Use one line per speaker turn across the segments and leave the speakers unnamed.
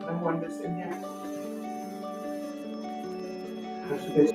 Alam mo, understand niya. Gusto guys,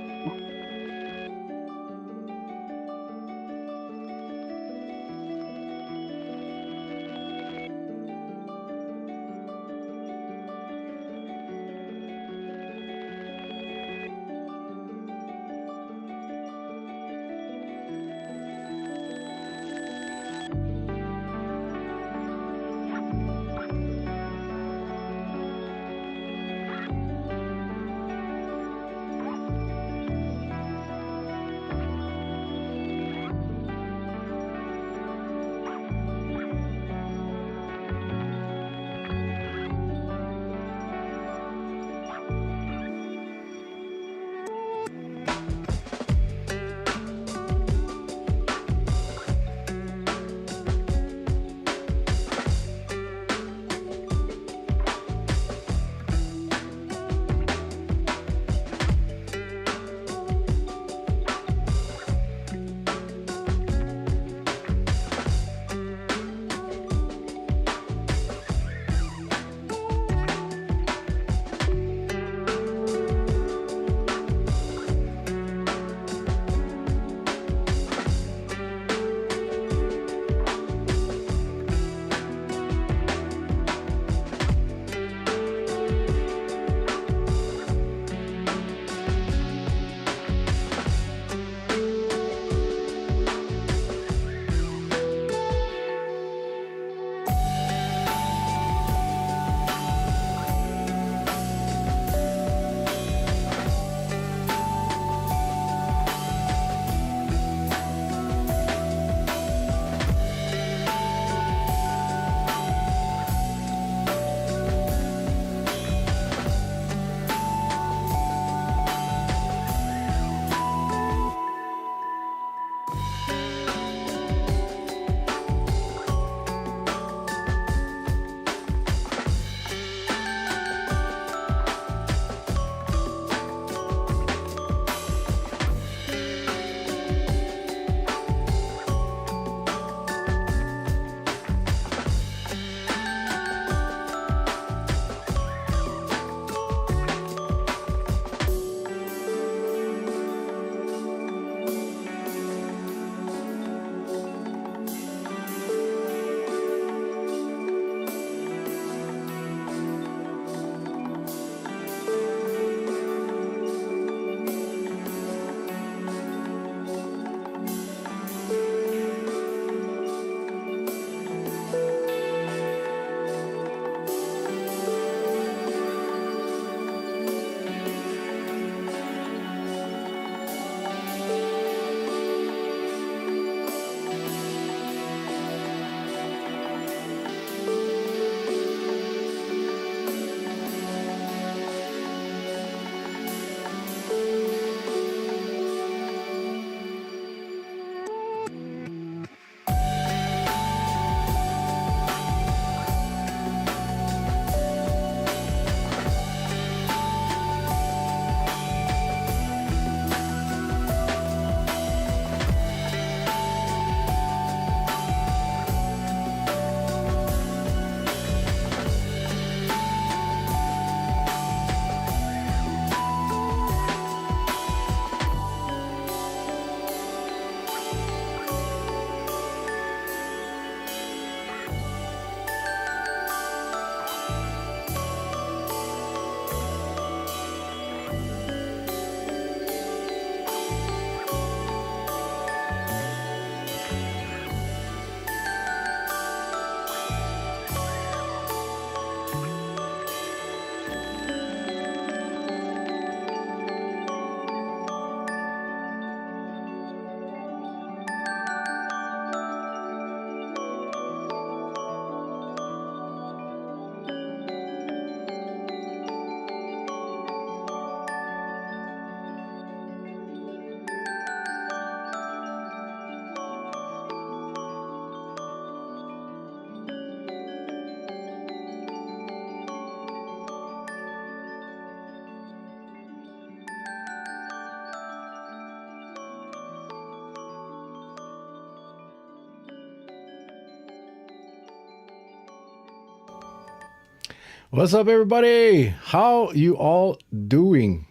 What's up, everybody? How you all doing?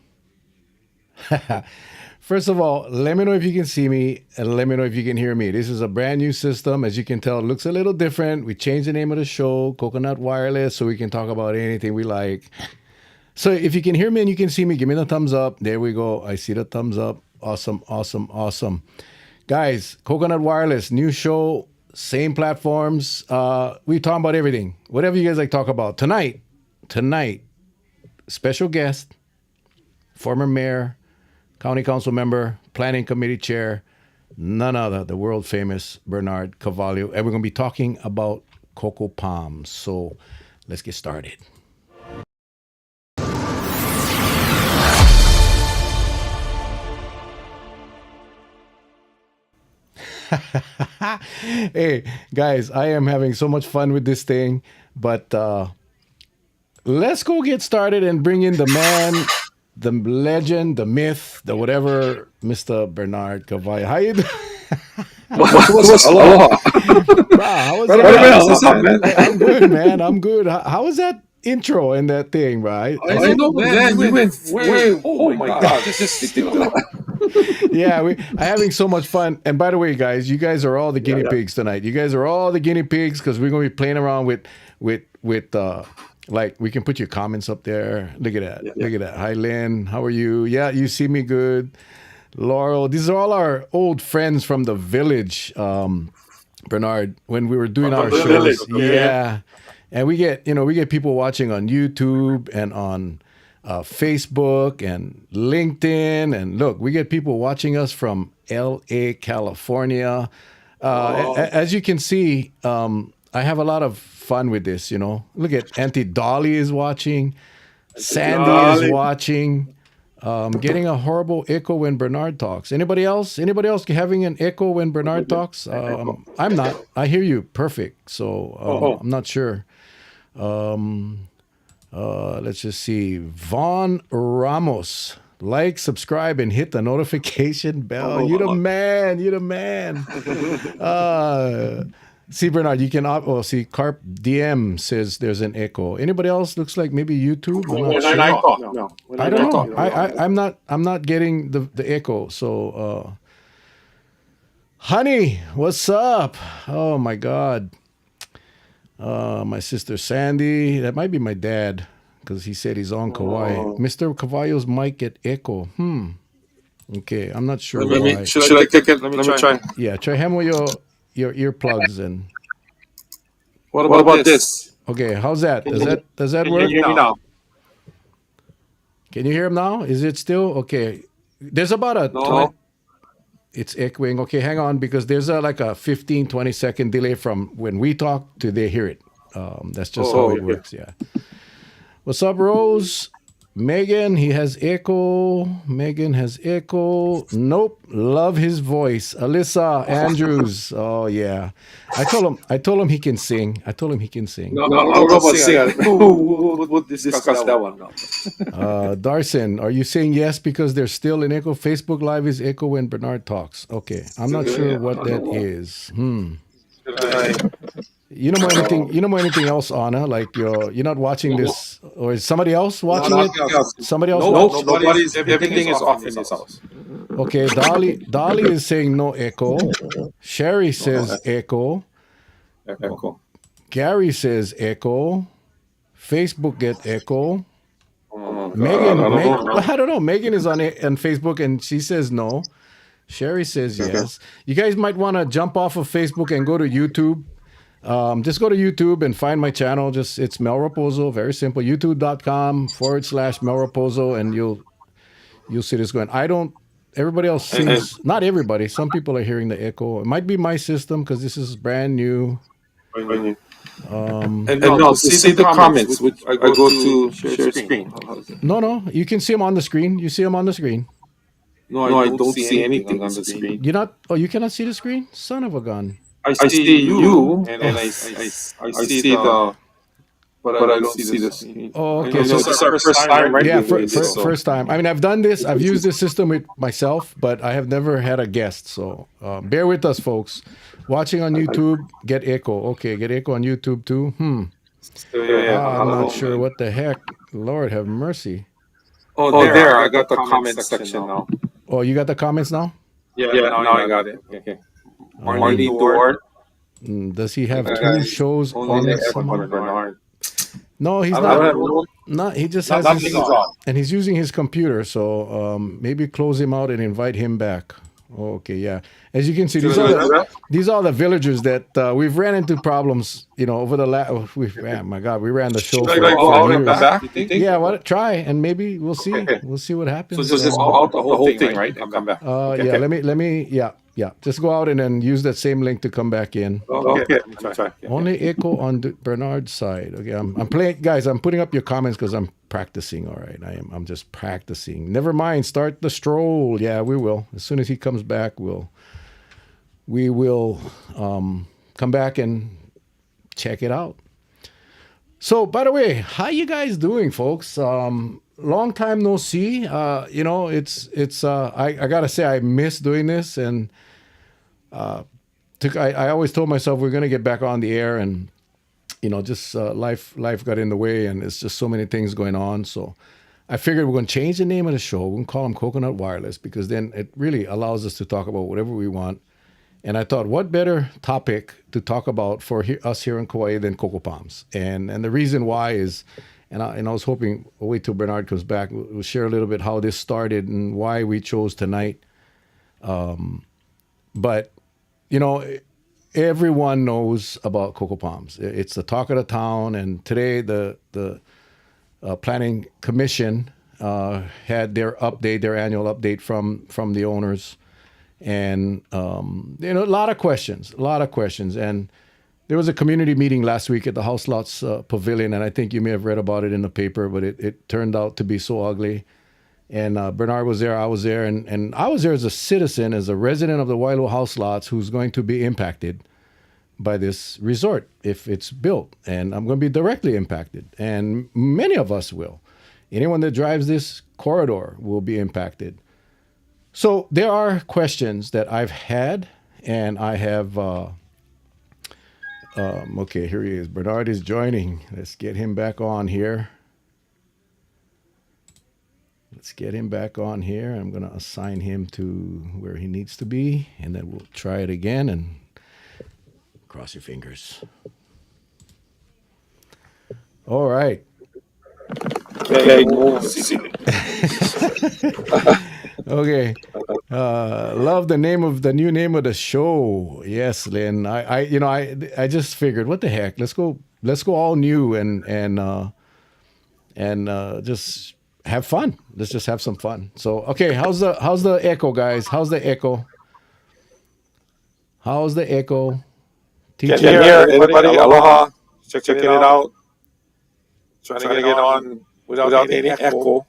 First of all, let me know if you can see me and let me know if you can hear me. This is a brand new system. As you can tell, it looks a little different. We changed the name of the show, Coconut Wireless, so we can talk about anything we like. So if you can hear me and you can see me, give me the thumbs up. There we go. I see the thumbs up. Awesome, awesome, awesome. Guys, Coconut Wireless, new show, same platforms. We talk about everything. Whatever you guys like talk about. Tonight, special guest, former mayor, county council member, planning committee chair, none other, the world famous Bernard Carvalho. And we're going to be talking about cocoa palms. So let's get started. Hey, guys, I am having so much fun with this thing, but let's go get started and bring in the man, the legend, the myth, the whatever, Mr. Bernard Carvalho. How you doing?
What's aloha?
How was
Brother
that?
Mel, what's up, man?
I'm good, man. I'm good. How was that intro and that thing, right?
I know, man. You went way. Oh my God! Just stick it up.
Yeah, we are having so much fun. And by the way, guys, you guys are all the guinea pigs tonight. You guys are all the guinea pigs because we're gonna be playing around with like we can put your comments up there. Look at that. Look at that. Hi Lynn, how are you? Yeah, you see me good. Laurel, these are all our old friends from the village. Bernard, when we were doing our shows.
Village, okay.
Yeah. And we get people watching on YouTube and on Facebook and LinkedIn. And look, we get people watching us from LA, California. As you can see, I have a lot of fun with this, Look at Auntie Dolly is watching. Sandy is watching. Getting a horrible echo when Bernard talks. Anybody else? Anybody else having an echo when Bernard talks? I'm not. I hear you perfect. So I'm not sure. Let's just see. Vaughn Ramos. Like, subscribe, and hit the notification bell. You the man. You the man. See, Bernard, you can see Carp DM says there's an echo. Anybody else? Looks like maybe YouTube.
No.
I don't know. I'm not getting the echo. So, honey, what's up? Oh my God. My sister Sandy. That might be my dad because he said he's on Kauai. Mr. Cavallo's mic get echo. Okay, I'm not sure why.
Should I take it? Let me try.
Yeah, try him with your earplugs and.
What about this?
Okay, how's that? Does that work?
Can you hear me now?
Can you hear him now? Is it still okay? There's about a
No.
It's echoing. Okay, hang on because there's like a 15-20 second delay from when we talk to they hear it. That's just how it works. Yeah. What's up, Rose? Megan, he has echo. Megan has echo. Nope. Love his voice. Alyssa Andrews. Oh yeah. I told him he can sing.
No, I'll go about sing. We'll discuss that one now.
Darson, are you saying yes because there's still an echo? Facebook Live is echo when Bernard talks. Okay. I'm not sure what that is. You know more anything else, Anna? Like you're not watching this, or is somebody else watching it? Somebody else?
No, nobody's. Everything is off in this house.
Okay, Dolly is saying no echo. Sherry says echo.
Echo.
Gary says echo. Facebook get echo.
Megan,
I don't know. Megan is on Facebook and she says no. Sherry says yes. You guys might want to jump off of Facebook and go to YouTube. Just go to YouTube and find my channel. It's Mel Raposo. Very simple. YouTube.com/Mel Raposo, and you'll see this going. Everybody else seems, not everybody. Some people are hearing the echo. It might be my system because this is brand new.
And now see the comments. I go to share screen.
No. You can see them on the screen. You see them on the screen.
No, I don't see anything on the screen.
You cannot see the screen? Son of a gun.
I see you, and I see the, but I don't see the screen.
Oh, okay.
So this is our first time, right?
Yeah, first time. I mean, I've done this. I've used this system with myself, but I have never had a guest. So bear with us, folks. Watching on YouTube, get echo. Okay, get echo on YouTube too.
So yeah,
I'm not
hello,
sure
man.
what the heck. Lord have mercy.
Oh, there, I got the comment section now.
Oh, you got the comments now?
Yeah, now I got it. Okay.
Um,
Marlene Duarte.
does he
The
have two
guy
shows
only
on
the F
somehow?
on Bernard.
No, he's
I don't
not.
have no.
Not. He just has
Nothing's
his,
on.
and he's using his computer. So maybe close him out and invite him back. Okay, yeah. As you can see,
Should I do that?
these are the villagers that we've ran into problems. Over the last. We my God, we ran the show
Should I go out and come back? You think?
Yeah, what? Try and maybe we'll see.
Okay.
We'll see what
So
happens.
just go out the whole thing, right? And come back.
Yeah. Let me. Yeah, yeah. Just go out and then use that same link to come back in.
Okay. Let me try.
Only echo on Bernard's side. Okay, I'm playing, guys. I'm putting up your comments because I'm practicing. All right, I'm just practicing. Never mind. Start the stroll. Yeah, we will. As soon as he comes back, we will come back and check it out. So, by the way, how you guys doing, folks? Long time no see. It's I gotta say I miss doing this, and I always told myself we're gonna get back on the air, and just life got in the way, and it's just so many things going on. So I figured we're gonna change the name of the show. We're gonna call them Coconut Wireless because then it really allows us to talk about whatever we want. And I thought, what better topic to talk about for us here in Kauai than cocoa palms? And the reason why is, and I was hoping, we'll wait till Bernard comes back, we'll share a little bit how this started and why we chose tonight. But everyone knows about cocoa palms. It's the talk of the town. And today, the planning commission had their annual update from the owners. And a lot of questions. And there was a community meeting last week at the House Lots Pavilion, and I think you may have read about it in the paper, but it turned out to be so ugly. And Bernard was there, I was there, and I was there as a citizen, as a resident of the Wailua House Lots, who's going to be impacted by this resort if it's built, and I'm going to be directly impacted, and many of us will. Anyone that drives this corridor will be impacted. So there are questions that I've had, and I have. Okay, here he is. Bernard is joining. Let's get him back on here. I'm going to assign him to where he needs to be, and then we'll try it again and cross your fingers. All right. Okay. Love the new name of the show. Yes, Lynn. I just figured, what the heck? Let's go all new and just have fun. Let's just have some fun. So, okay, how's the echo, guys? How's the echo?
Can you hear anybody? Aloha. Checking it out. Trying to get on without any echo.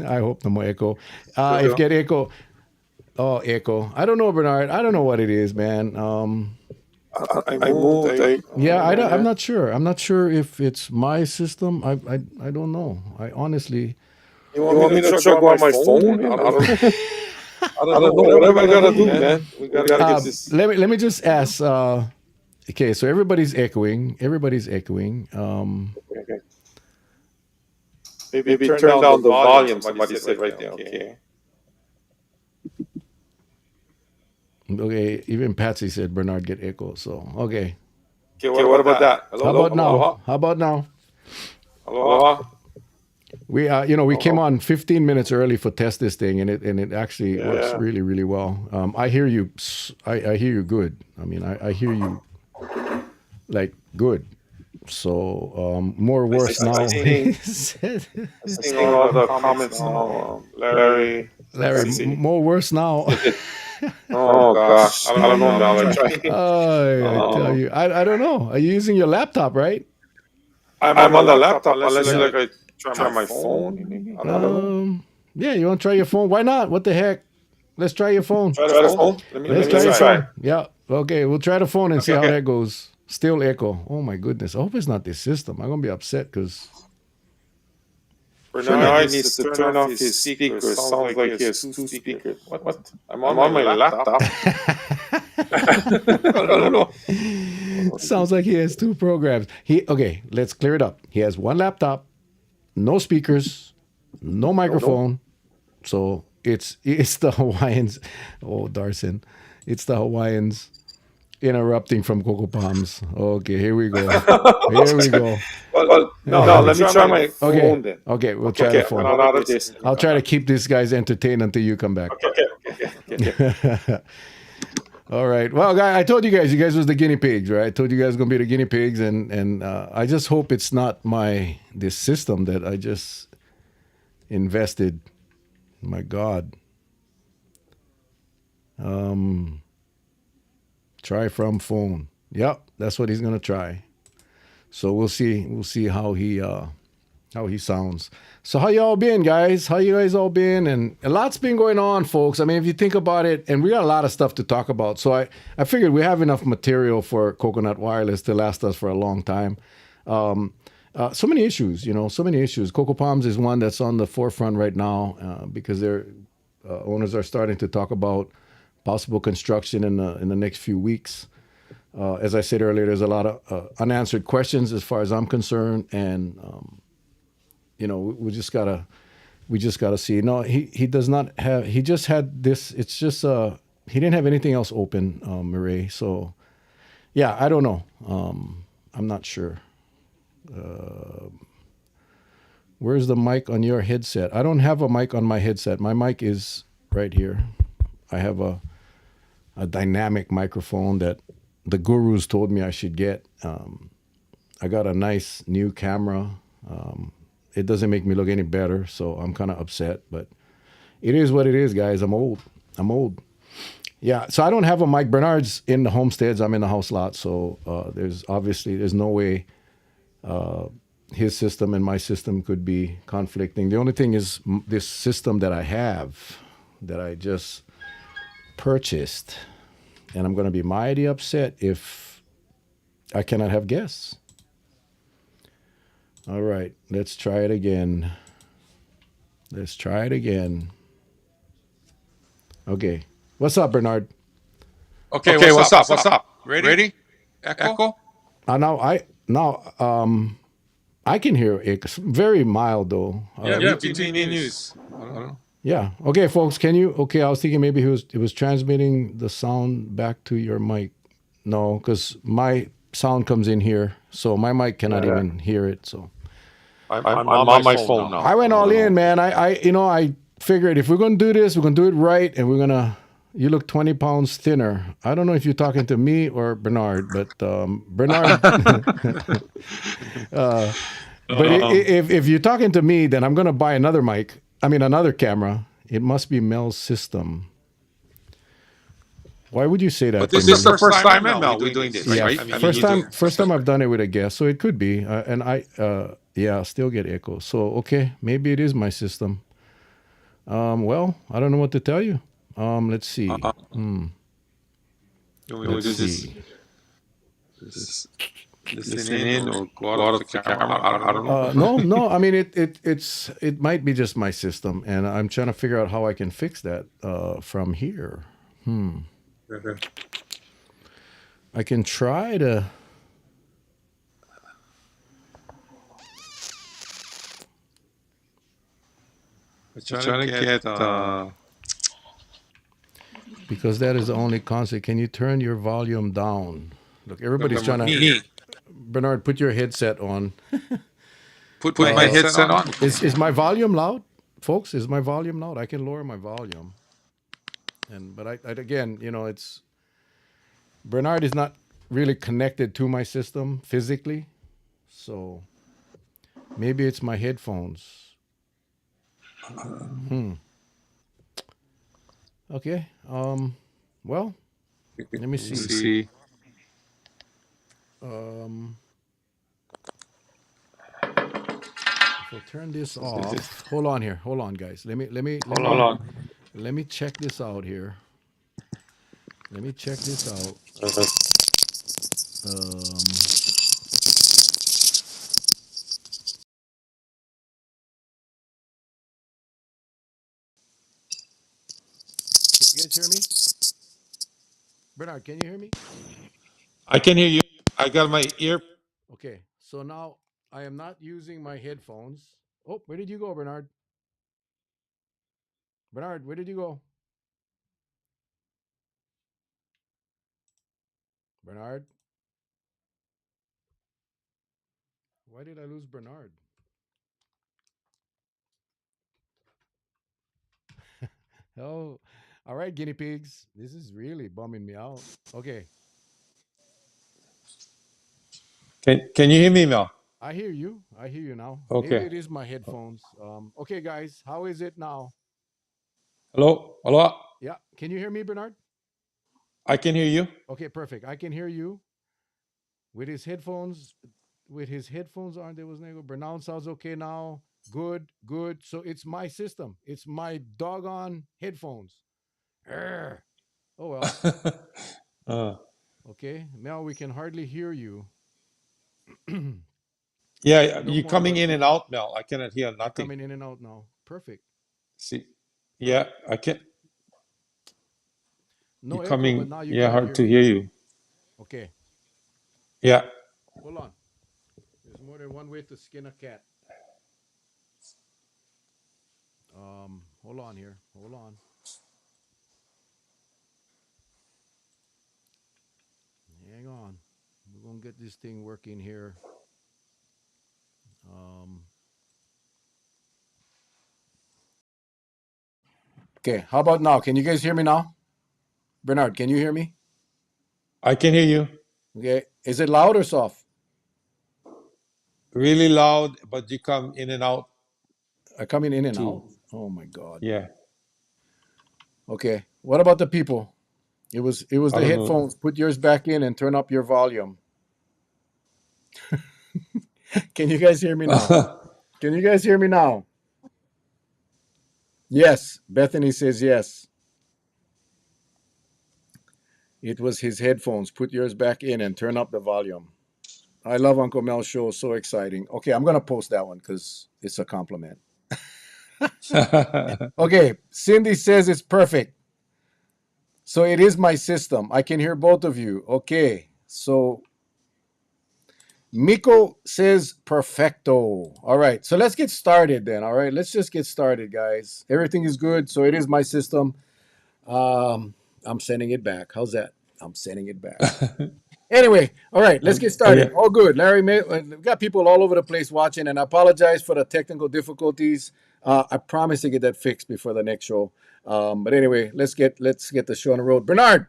I hope no more echo. If get echo, echo. I don't know, Bernard. I don't know what it is, man.
I moved.
Yeah, I'm not sure. I'm not sure if it's my system. I don't know. I honestly.
You want me to check on my phone? I don't know. Whatever I gotta do, man. We gotta get this.
Let me just ask. Okay, so everybody's echoing.
Okay. Maybe turn down the volume. Somebody said right there. Okay.
Okay, even Patsy said Bernard get echo. So okay.
Okay, what about that?
How about now?
Aloha.
We we came on 15 minutes early for test this thing, and it actually works really, really well. I hear you. I hear you good. I mean, I hear you like good. So more worse now.
Seeing all the comments now. Larry,
more worse now.
Oh gosh, I don't know now.
I tell you, I don't know. Are you using your laptop, right?
I'm on the laptop. Unless I try my phone. Maybe. I don't know.
Yeah, you want to try your phone? Why not? What the heck? Let's try your phone.
Try the phone.
Let's try your phone. Yeah. Okay, we'll try the phone and see how that goes. Still echo. Oh my goodness. I hope it's not this system. I'm gonna be upset because
Bernard needs to turn off his speaker. Sounds like he has two speakers. What? I'm on my laptop. I don't know.
Sounds like he has two programs. Okay, let's clear it up. He has one laptop, no speakers, no microphone. So it's the Hawaiians. Oh, Darson. It's the Hawaiians interrupting from Coco Palms. Okay, here we go. Here we go.
Well, no, let me try my phone then.
Okay, we'll try the phone.
I'm out of this.
I'll try to keep these guys entertained until you come back.
Okay.
All right. Well, guy, I told you guys was the guinea pigs, right? I told you guys gonna be the guinea pigs, and I just hope it's not this system that I just invested. My God. Try from phone. Yep, that's what he's gonna try. So we'll see. We'll see how he sounds. So how y'all been, guys? How you guys all been? And a lot's been going on, folks. I mean, if you think about it, and we got a lot of stuff to talk about. So I figured we have enough material for Coconut Wireless to last us for a long time. So many issues, so many issues. Coco Palms is one that's on the forefront right now because their owners are starting to talk about possible construction in the next few weeks. As I said earlier, there's a lot of unanswered questions as far as I'm concerned, and we just gotta see. No, he does not have. He just had this. It's just he didn't have anything else open, Murray. So yeah, I don't know. I'm not sure. Where's the mic on your headset? I don't have a mic on my headset. My mic is right here. I have a dynamic microphone that the gurus told me I should get. I got a nice new camera. It doesn't make me look any better, so I'm kind of upset. But it is what it is, guys. I'm old. Yeah, so I don't have a mic. Bernard's in the homesteads. I'm in the house lot. So there's no way his system and my system could be conflicting. The only thing is this system that I have, that I just purchased, and I'm going to be mighty upset if I cannot have guests. All right, let's try it again. Okay. What's up, Bernard?
Okay, what's up? Ready? Echo?
I can hear it. Very mild though.
Between news. I don't know.
Yeah. Okay, folks. Can you? Okay, I was thinking maybe it was transmitting the sound back to your mic. No, because my sound comes in here, so my mic cannot even hear it. So
I'm on my phone now.
I went all in, man. I figured if we're gonna do this, we're gonna do it right, and we're gonna. You look 20 pounds thinner. I don't know if you're talking to me or Bernard, but Bernard. But if you're talking to me, then I'm gonna buy another mic. I mean, another camera. It must be Mel's system. Why would you say that?
But this is the first time, Mel, we're doing this,
yeah,
right?
First time I've done it with a guest, so it could be. And I still get echo. So okay, maybe it is my system. Well, I don't know what to tell you. Let's see. Let's see.
Listen in or go out of the camera. I don't know.
No. I mean, it might be just my system, and I'm trying to figure out how I can fix that from here.
Okay.
I can try to.
I'm trying to get.
Because that is the only constant. Can you turn your volume down? Look, everybody's trying to. Bernard, put your headset on.
Put my headset on.
Is my volume loud, folks? Is my volume loud? I can lower my volume. But I again, it's Bernard is not really connected to my system physically, so maybe it's my headphones. Okay. Well, let me see. If I turn this off, hold on, guys. Let me check this out here. Let me check this out. You guys hear me? Bernard, can you hear me?
I can hear you. I got my ear.
Okay, so now I am not using my headphones. Oh, where did you go, Bernard? Bernard, where did you go? Bernard? Why did I lose Bernard? Oh, all right, guinea pigs. This is really bumming me out. Okay,
Can you hear me, Mel?
I hear you. I hear you now. Maybe
Okay.
it is my headphones. Okay, guys, how is it now?
Hello? Hello?
Yeah, can you hear me, Bernard?
I can hear you.
Okay, perfect. I can hear you with his headphones. With his headphones on, there was no. Bernard sounds okay now. Good, good. So it's my system. It's my doggone headphones. Arr. Oh well.
uh,
Okay. Now we can hardly hear you.
yeah,
No
you're
more
coming in and
working.
out, Mel. I cannot hear
You're
nothing.
coming in and out now. Perfect.
See? Yeah,
Perfect.
I can.
No
You're
echo, but
coming.
now you
Yeah,
cannot
hard
hear
to
me.
hear you.
Okay.
Yeah.
Hold on. There's more than one way to skin a cat. Hold on here. Hold on. Hang on. We're gonna get this thing working here. Um, okay. How about now? Can you guys hear me now? Bernard, can you hear me?
I can hear you.
Okay. Is it loud or soft?
Really loud, but you come in and out
Coming in and out.
too.
Oh my God.
Yeah.
Okay. What about the people? It was
I
the
don't know.
headphones. Put yours back in and turn up your volume. Can you guys hear me now? Can you guys hear me now? Yes. Bethany says yes. It was his headphones. Put yours back in and turn up the volume. I love Uncle Mel's show. So exciting. Okay, I'm gonna post that one because it's a compliment. Okay, Cindy says it's perfect. So it is my system. I can hear both of you. Okay. So Miko says perfecto. All right. So let's get started then. All right. Let's just get started, guys. Everything is good. So it is my system. Um, I'm sending it back. How's that? I'm sending it back. Anyway, all right, let's get started.
Okay.
All good. Larry, we've got people all over the place watching, and I apologize for the technical difficulties. I promise to get that fixed before the next show. But anyway, let's get the show on the road. Bernard.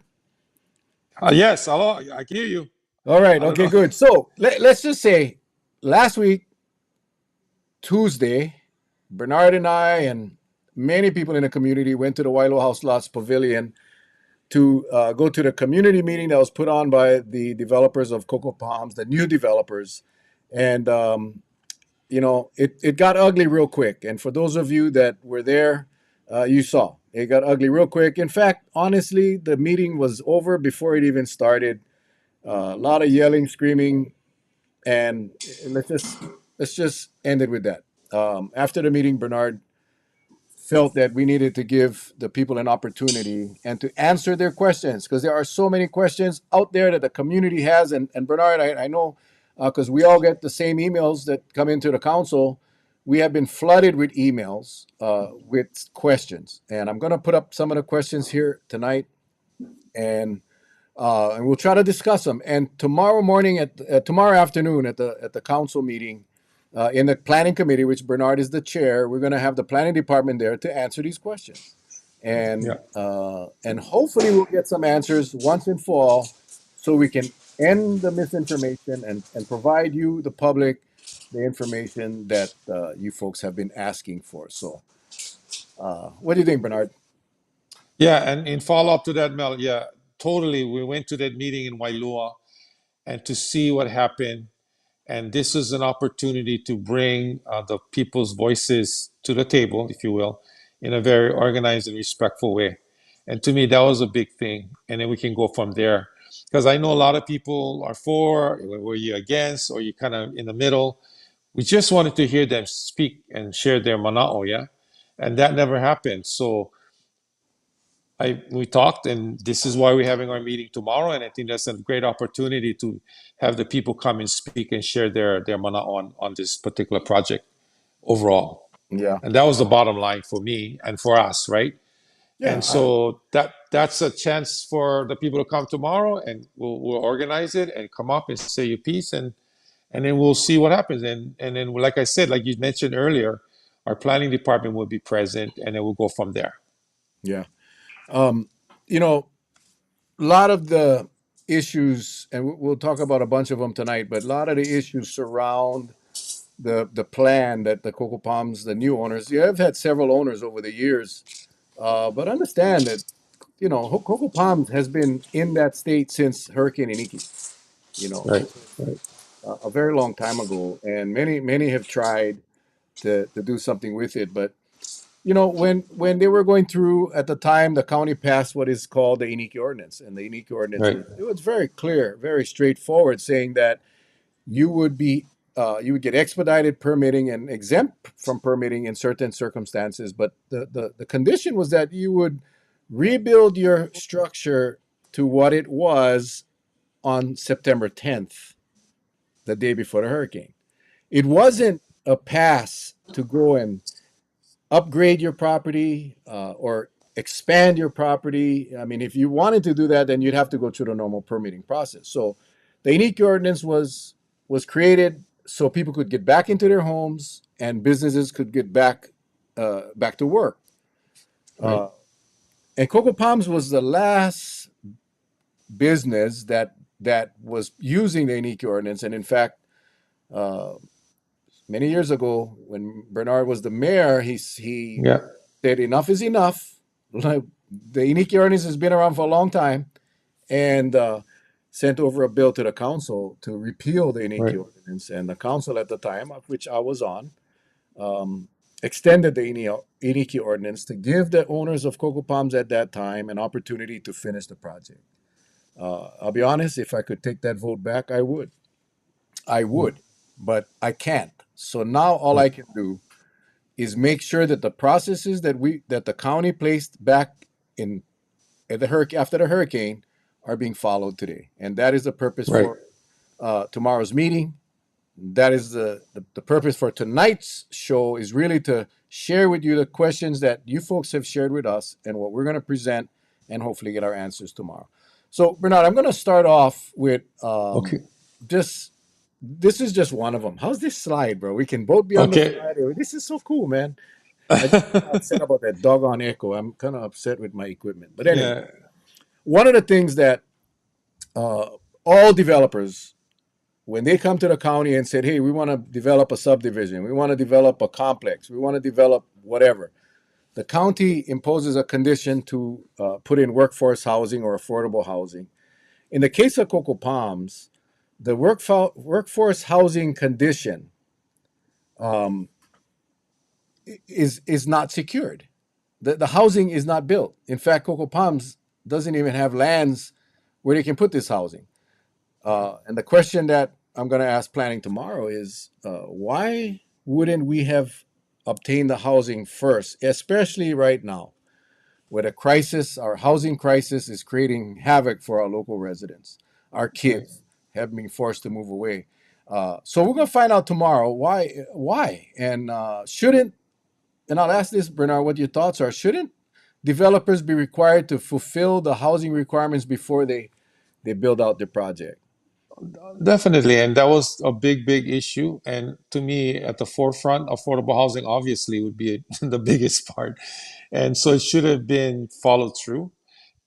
Yes, hello. I can hear you.
All right.
I don't
Okay.
know.
Good. So let's just say last week, Tuesday, Bernard and I and many people in the community went to the Wilo House Lots Pavilion to go to the community meeting that was put on by the developers of Coco Palms, the new developers. And, it got ugly real quick. And for those of you that were there, you saw it got ugly real quick. In fact, honestly, the meeting was over before it even started. A lot of yelling, screaming, and let's just end it with that. After the meeting, Bernard felt that we needed to give the people an opportunity and to answer their questions because there are so many questions out there that the community has. And Bernard, I know because we all get the same emails that come into the council. We have been flooded with emails with questions, and I'm going to put up some of the questions here tonight, and we'll try to discuss them. And tomorrow morning tomorrow afternoon at the council meeting, in the planning committee, which Bernard is the chair, we're going to have the planning department there to answer these questions,
Yeah.
and hopefully we'll get some answers once and for all, so we can end the misinformation and provide you, the public, the information that you folks have been asking for. So, what do you think, Bernard?
Yeah, and in follow up to that, Mel, yeah, totally. We went to that meeting in Wailua and to see what happened. And this is an opportunity to bring the people's voices to the table, if you will, in a very organized and respectful way. And to me, that was a big thing. And then we can go from there. Because I know a lot of people are for, were you against, or you kind of in the middle. We just wanted to hear them speak and share their mana'o, yeah? And that never happened. So we talked, and this is why we're having our meeting tomorrow. And I think that's a great opportunity to have the people come and speak and share their mana on this particular project overall.
Yeah.
And that was the bottom line for me and for us, right?
Yeah.
And so that's a chance for the people to come tomorrow, and we'll organize it and come up and say your piece, and then we'll see what happens. And then, like I said, like you mentioned earlier, our planning department will be present, and then we'll go from there.
Yeah. Um, you know, a lot of the issues, and we'll talk about a bunch of them tonight, but a lot of the issues surround the plan that the Coco Palms, the new owners, you have had several owners over the years, but understand that, Coco Palms has been in that state since Hurricane Iniki.
Right.
This is a very long time ago, and many have tried to do something with it. But when they were going through at the time, the county passed what is called the Iniki ordinance, and the Iniki ordinance
Right.
it was very clear, very straightforward, saying that you would be you would get expedited permitting and exempt from permitting in certain circumstances. But the condition was that you would rebuild your structure to what it was on September 10th, the day before the hurricane. It wasn't a pass to go and upgrade your property or expand your property. I mean, if you wanted to do that, then you'd have to go through the normal permitting process. So the unique ordinance was created so people could get back into their homes and businesses could get back to work.
Right.
Uh, and Coco Palms was the last business that was using the unique ordinance. And in fact, uh, many years ago, when Bernard was the mayor, he
Yeah.
said enough is enough. Like, the unique ordinance has been around for a long time, and sent over a bill to the council to repeal the unique
Right.
ordinance. And the council at the time, of which I was on, extended the Iniki ordinance to give the owners of Coco Palms at that time an opportunity to finish the project. I'll be honest, if I could take that vote back, I would. I
Yeah.
would, but I can't. So now all
Yeah.
I can do is make sure that the processes that the county placed back in at the hurricane after the hurricane are being followed today, and that is the purpose
Right.
for tomorrow's meeting. That is the purpose for tonight's show is really to share with you the questions that you folks have shared with us and what we're going to present and hopefully get our answers tomorrow. So Bernard, I'm going to start off with
Okay.
just this is just one of them. How's this slide, bro? We can both be on the
Okay.
slide. This is so cool, man. I just upset about that doggone echo. I'm kind of upset with my equipment. But anyway,
Yeah.
one of the things that uh, all developers, when they come to the county and said, hey, we want to develop a subdivision, we want to develop a complex, we want to develop whatever, the county imposes a condition to put in workforce housing or affordable housing. In the case of Coco Palms, the workforce housing condition um, is not secured. The housing is not built. In fact, Coco Palms doesn't even have lands where they can put this housing. And the question that I'm going to ask planning tomorrow is why wouldn't we have obtained the housing first, especially right now, where the crisis, our housing crisis, is creating havoc for our local residents? Our
Right.
kids have been forced to move away. So we're going to find out tomorrow why, and shouldn't. And I'll ask this, Bernard, what your thoughts are. Shouldn't developers be required to fulfill the housing requirements before they build out their project?
Definitely, and that was a big issue. And to me, at the forefront, affordable housing obviously would be the biggest part, and so it should have been followed through.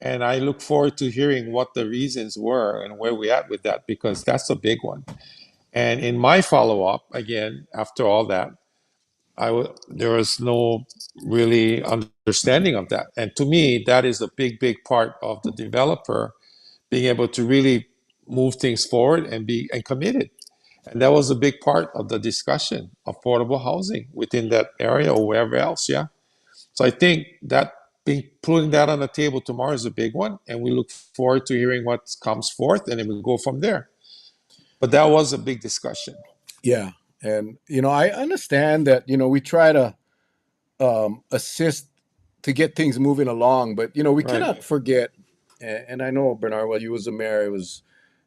And I look forward to hearing what the reasons were and where we at with that, because that's a big one. And in my follow up, again, after all that, there was no really understanding of that. And to me, that is a big part of the developer being able to really move things forward and be and committed. And that was a big part of the discussion, affordable housing within that area or wherever else. Yeah. So I think that being putting that on the table tomorrow is a big one, and we look forward to hearing what comes forth, and then we go from there. But that was a big discussion.
Yeah. And, I understand that, we try to assist to get things moving along. But we
Right.
cannot forget, and I know Bernard, while you was the mayor, it was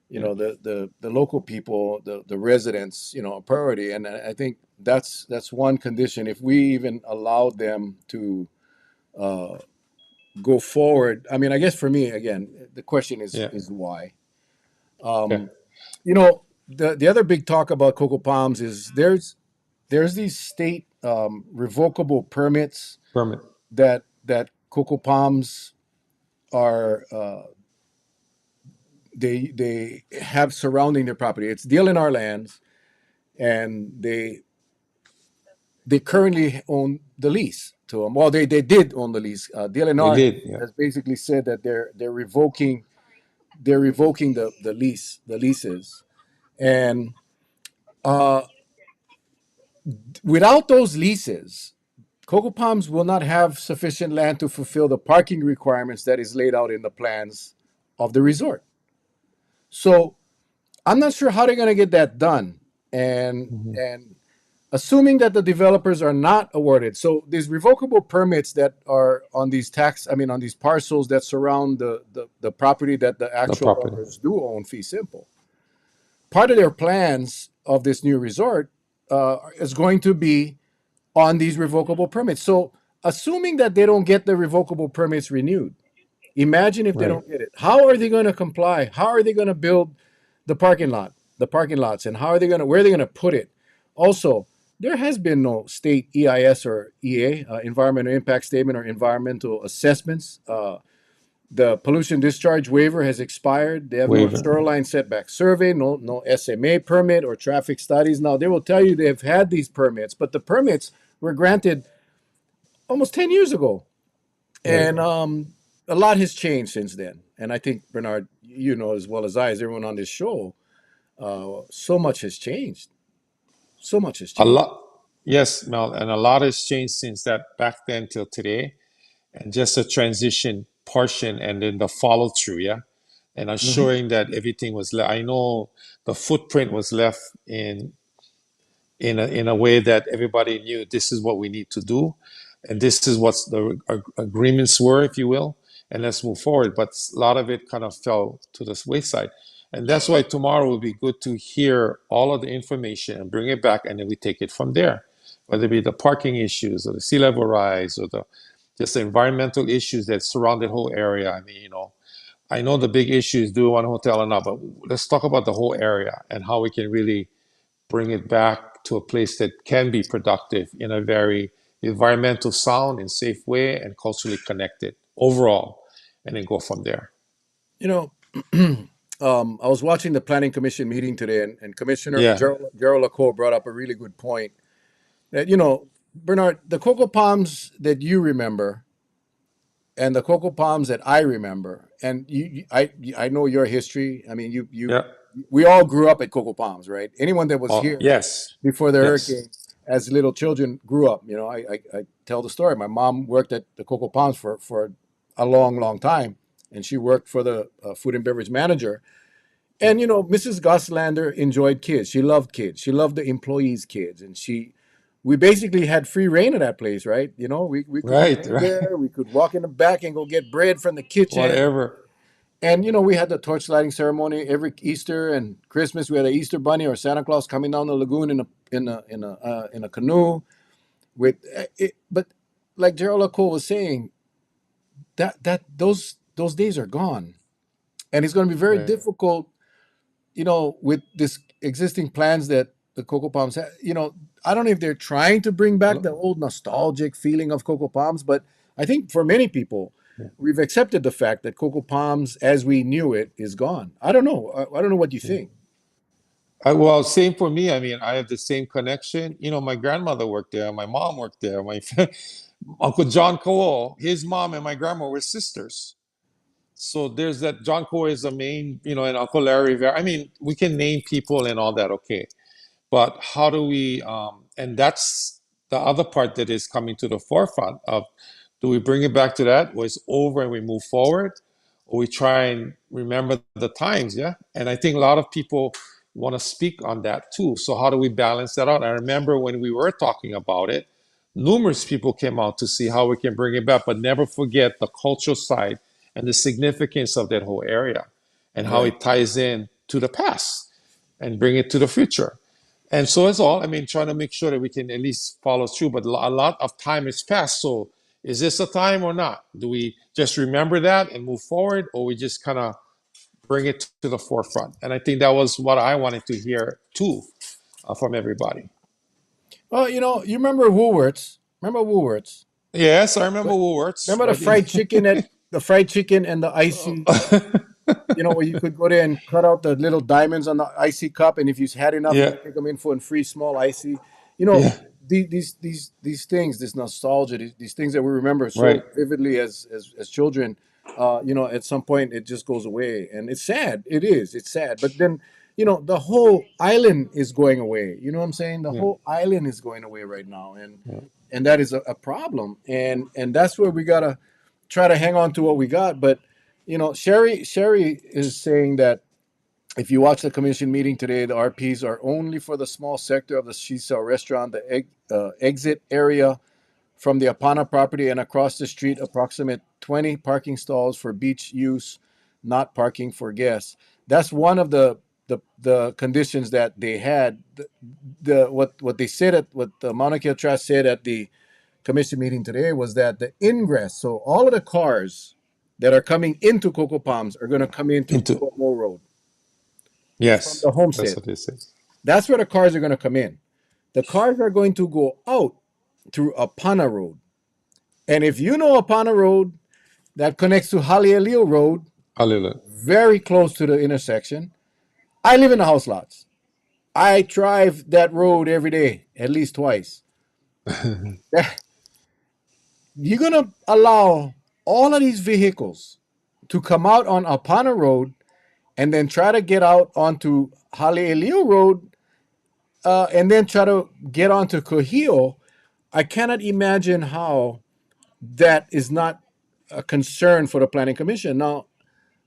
Yeah.
the local people, the residents, a priority. And I think that's one condition. If we even allowed them to uh, go forward, I mean, I guess for me, again, the question is
Yeah.
is why.
Okay.
Um, the other big talk about Coco Palms is there's these state revocable permits
Permit.
that Coco Palms are they have surrounding their property. It's DLNR lands, and they currently own the lease to them. Well, they did own the lease.
They
DLNR
did. Yeah.
has basically said that they're revoking the leases, and uh, without those leases, Coco Palms will not have sufficient land to fulfill the parking requirements that is laid out in the plans of the resort. So I'm not sure how they're going to get that done, and
Mhm.
and assuming that the developers are not awarded. So these revocable permits that are on these on these parcels that surround the property that the
The
actual
property.
owners do own fee simple. Part of their plans of this new resort is going to be on these revocable permits. So assuming that they don't get the revocable permits renewed, imagine if they
Right.
don't get it. How are they going to comply? How are they going to build the parking lots, and where are they going to put it? Also, there has been no state EIS or EA, environmental impact statement or environmental assessments. The pollution discharge waiver has expired. They have no
Waiver.
shoreline setback survey, no SMA permit or traffic studies. Now they will tell you they've had these permits, but the permits were granted almost 10 years ago.
Right.
And a lot has changed since then. And I think, Bernard, you know as well as I, as everyone on this show, so much has changed. So much has
A
changed.
lot. Yes, Mel, and a lot has changed since that back then till today, and just a transition portion, and then the follow through. Yeah, and
Mhm.
assuring that everything was. I know the footprint was left in a way that everybody knew this is what we need to do, and this is what the agreements were, if you will, and let's move forward. But a lot of it kind of fell to the wayside, and that's why tomorrow will be good to hear all of the information and bring it back, and then we take it from there, whether it be the parking issues or the sea level rise or the just the environmental issues that surround the whole area. I mean, I know the big issues do one hotel or not, but let's talk about the whole area and how we can really bring it back to a place that can be productive in a very environmental sound and safe way and culturally connected overall, and then go from there.
You know, I was watching the Planning Commission meeting today, and Commissioner
Yeah.
Gerald LaCour brought up a really good point. That, Bernard, the cocoa palms that you remember and the cocoa palms that I remember, and I know your history. I mean,
Yeah.
we all grew up at cocoa palms, right? Anyone that was
Oh,
here
yes.
before the hurricane,
Yes.
as little children, grew up. I tell the story. My mom worked at the cocoa palms for a long, long time, and she worked for the food and beverage manager. And Mrs. Goslander enjoyed kids. She loved kids. She loved the employees' kids, and we basically had free reign of that place, right? We could
Right.
play
Right.
there. We could walk in the back and go get bread from the kitchen.
Whatever.
And we had the torch lighting ceremony every Easter and Christmas. We had an Easter bunny or Santa Claus coming down the lagoon in a canoe with it. But like Gerald Cole was saying, those days are gone, and it's going to be very
Right.
difficult, with this existing plans that the Cocoa Palms have. I don't know if they're trying to bring back the old nostalgic feeling of Cocoa Palms, but I think for many people,
Yeah.
we've accepted the fact that Cocoa Palms, as we knew it, is gone. I don't know. I don't know what you
Yeah.
think.
Well, same for me. I mean, I have the same connection. My grandmother worked there. My mom worked there. My Uncle John Cole, his mom and my grandma were sisters. So there's that. John Cole is the main, and Uncle Larry. I mean, we can name people and all that. Okay. But how do we, and that's the other part that is coming to the forefront of, do we bring it back to that where it's over and we move forward, or we try and remember the times? Yeah. And I think a lot of people want to speak on that too. So how do we balance that out? I remember when we were talking about it, numerous people came out to see how we can bring it back, but never forget the cultural side and the significance of that whole area and how
Right.
it ties in to the past and bring it to the future. And so that's all. I mean, trying to make sure that we can at least follow through, but a lot of time has passed. So is this a time or not? Do we just remember that and move forward, or we just kind of bring it to the forefront? And I think that was what I wanted to hear too, from everybody.
Well, you remember Woolworths? Remember Woolworths?
Yes, I remember Woolworths,
Remember the
right? In,
fried chicken and the icy, where you could go there and cut out the little diamonds on the icy cup, and if you had enough, you
yeah,
could take them in for a free small icy. You know,
yeah,
these things, this nostalgia, these things that we remember so
right,
vividly as children. At some point it just goes away, and it's sad. It is. It's sad. But then, the whole island is going away. You know what I'm saying? The
yeah,
whole island is going away right now, and
yeah.
that is a problem. And that's where we gotta try to hang on to what we got. But Sherry is saying that if you watch the commission meeting today, the RPs are only for the small sector of the Shisha restaurant, the exit area from the Apana property, and across the street, approximate 20 parking stalls for beach use, not parking for guests. That's one of the conditions that they had. What they said what the Mauna Kea Trust said at the commission meeting today was that the ingress, so all of the cars that are coming into Coco Palms are going to come in through
Into
Fort Moore Road from
yes,
the
that's
homestead.
what they say.
That's where the cars are going to come in. The cars are going to go out through Apana Road. And if you know Apana Road, that connects to Halielio Road,
Hallelujah.
very close to the intersection. I live in the house lots. I drive that road every day, at least twice. You're going to allow all of these vehicles to come out on Apana Road and then try to get out onto Halielio Road, and then try to get onto Cohio. I cannot imagine how that is not a concern for the Planning Commission. Now,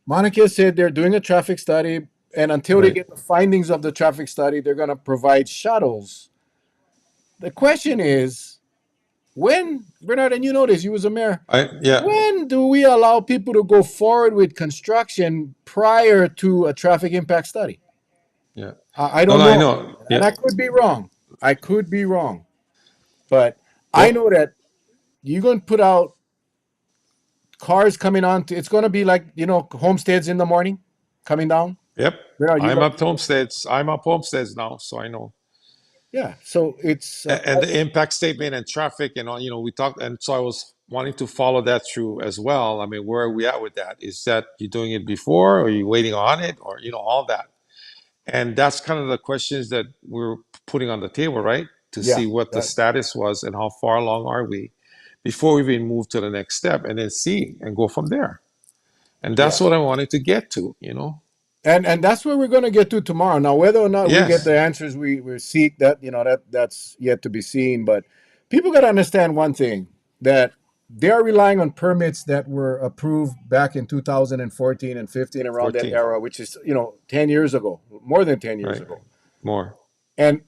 Monica said they're doing a traffic study, and until they
Right.
get the findings of the traffic study, they're going to provide shuttles. The question is, when, Bernard, and you know this, you was a mayor,
Yeah,
when do we allow people to go forward with construction prior to a traffic impact study?
yeah.
I
No,
don't
no, I
know,
know.
and
Yeah,
I could be wrong. I could be wrong, but I
well,
know that you're going to put out cars coming on. It's going to be like homesteads in the morning, coming down.
yep.
Yeah, you
I'm
got
up Homesteads. I'm up Homesteads now, so I know.
yeah. So it's
And the impact statement and traffic and all, we talked, and so I was wanting to follow that through as well. I mean, where are we at with that? Is that you doing it before, or are you waiting on it, or all that? And that's kind of the questions that we're putting on the table, right? To
yeah.
see what the
That,
status was and how far along are we before we even move to the next step, and then see and go from there. And
yeah.
that's what I wanted to get to.
And that's where we're going to get to tomorrow. Now, whether or not we get
Yes,
the answers we seek, that's yet to be seen. But people got to understand one thing, that they are relying on permits that were approved back in 2014 and 15, around that
14,
era, which is 10 years ago, more than 10 years
right?
ago.
More,
And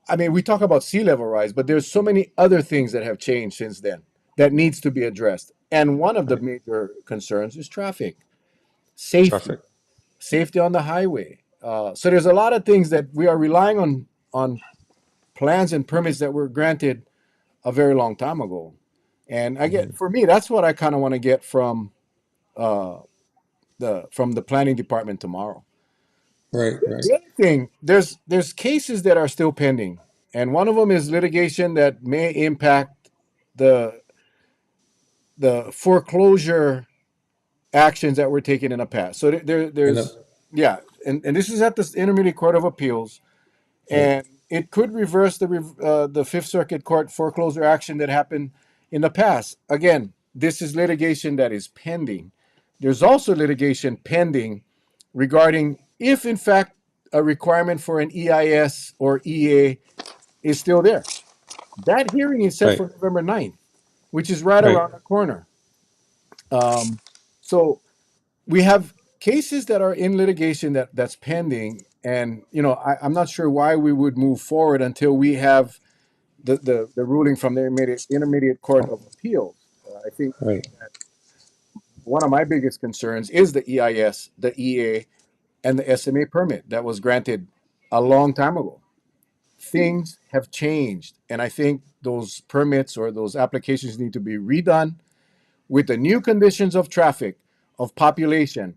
I mean, we talk about sea level rise, but there's so many other things that have changed since then that needs to be addressed. And one of the
right?
major concerns is traffic, safety,
Traffic,
safety on the highway. So there's a lot of things that we are relying on plans and permits that were granted a very long time ago. And
hmm,
for me, that's what I kind of want to get uh, from the planning department tomorrow.
right, right,
The other thing, there's cases that are still pending, and one of them is litigation that may impact the foreclosure actions that were taken in the past. So
and
there's yeah, and this is at the Intermediate Court of Appeals,
right,
and it could reverse the Fifth Circuit Court foreclosure action that happened in the past. Again, this is litigation that is pending. There's also litigation pending regarding if, in fact, a requirement for an EIS or EA is still there. That hearing is set
right,
for November 9th, which is right
right,
around the corner. So we have cases that are in litigation that's pending, and I'm not sure why we would move forward until we have the ruling from the intermediate court of appeals. I think
Right.
one of my biggest concerns is the EIS, the EA, and the SMA permit that was granted a long time ago. Things have changed, and I think those permits or those applications need to be redone with the new conditions of traffic, of population,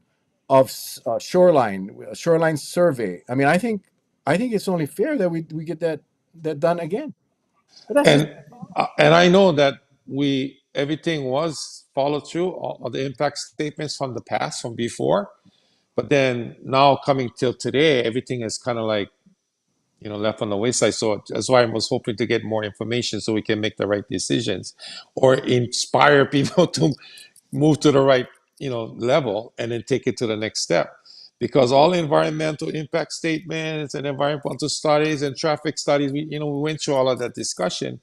of shoreline survey. I mean, I think it's only fair that we get that done again. But that's just
And and I know that we everything was followed through all the impact statements from the past from before, but then now coming till today, everything is kind of like left on the wayside. So that's why I was hoping to get more information so we can make the right decisions or inspire people to move to the right level and then take it to the next step. Because all environmental impact statements and environmental studies and traffic studies, we went through all of that discussion,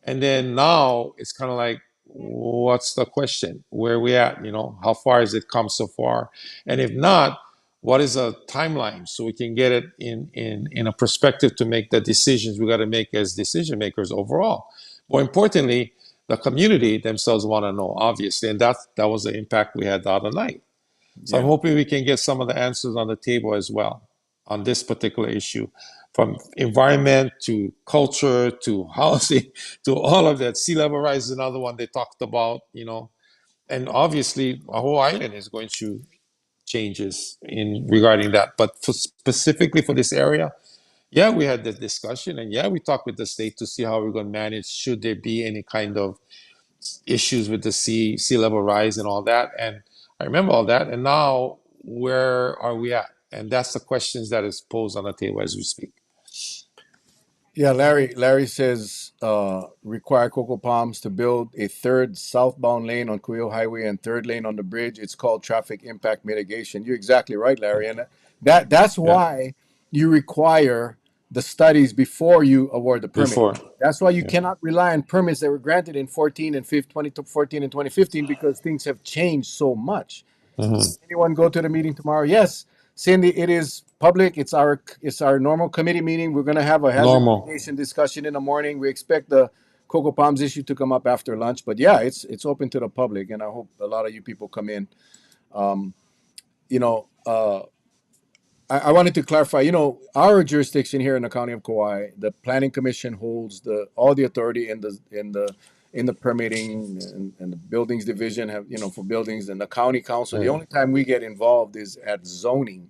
and then now it's kind of like, what's the question? Where are we at? How far has it come so far? And if not, what is a timeline so we can get it in a perspective to make the decisions we got to make as decision makers overall? More importantly, the community themselves want to know, obviously, and that was the impact we had the other night. So I'm
yeah.
hoping we can get some of the answers on the table as well on this particular issue, from environment to culture to housing to all of that. Sea level rise is another one they talked about. And obviously our whole island is going through changes in regarding that. But specifically for this area, yeah, we had the discussion, and yeah, we talked with the state to see how we're going to manage should there be any kind of issues with the sea level rise and all that. And I remember all that. And now, where are we at? And that's the questions that is posed on the table as we speak.
Yeah, Larry says require Coco Palms to build a third southbound lane on Cuyo Highway and third lane on the bridge. It's called traffic impact mitigation. You're exactly right, Larry, and that's
Yeah.
why you require the studies before you award the permit.
Before.
That's why you
Yeah.
cannot rely on permits that were granted in 14 and 15, 2014 and 2015 because things have changed so much.
Hmm.
Anyone go to the meeting tomorrow? Yes, Cindy, it is public. It's our normal committee meeting. We're going to have a hazard
Normal.
mitigation discussion in the morning. We expect the Cocoa Palms issue to come up after lunch, but yeah, it's open to the public, and I hope a lot of you people come in. Um, you know, I wanted to clarify. Our jurisdiction here in the county of Kauai, the Planning Commission holds all the authority in the permitting, and the buildings division have for buildings, and the county council. The
Right.
only time we get involved is at zoning.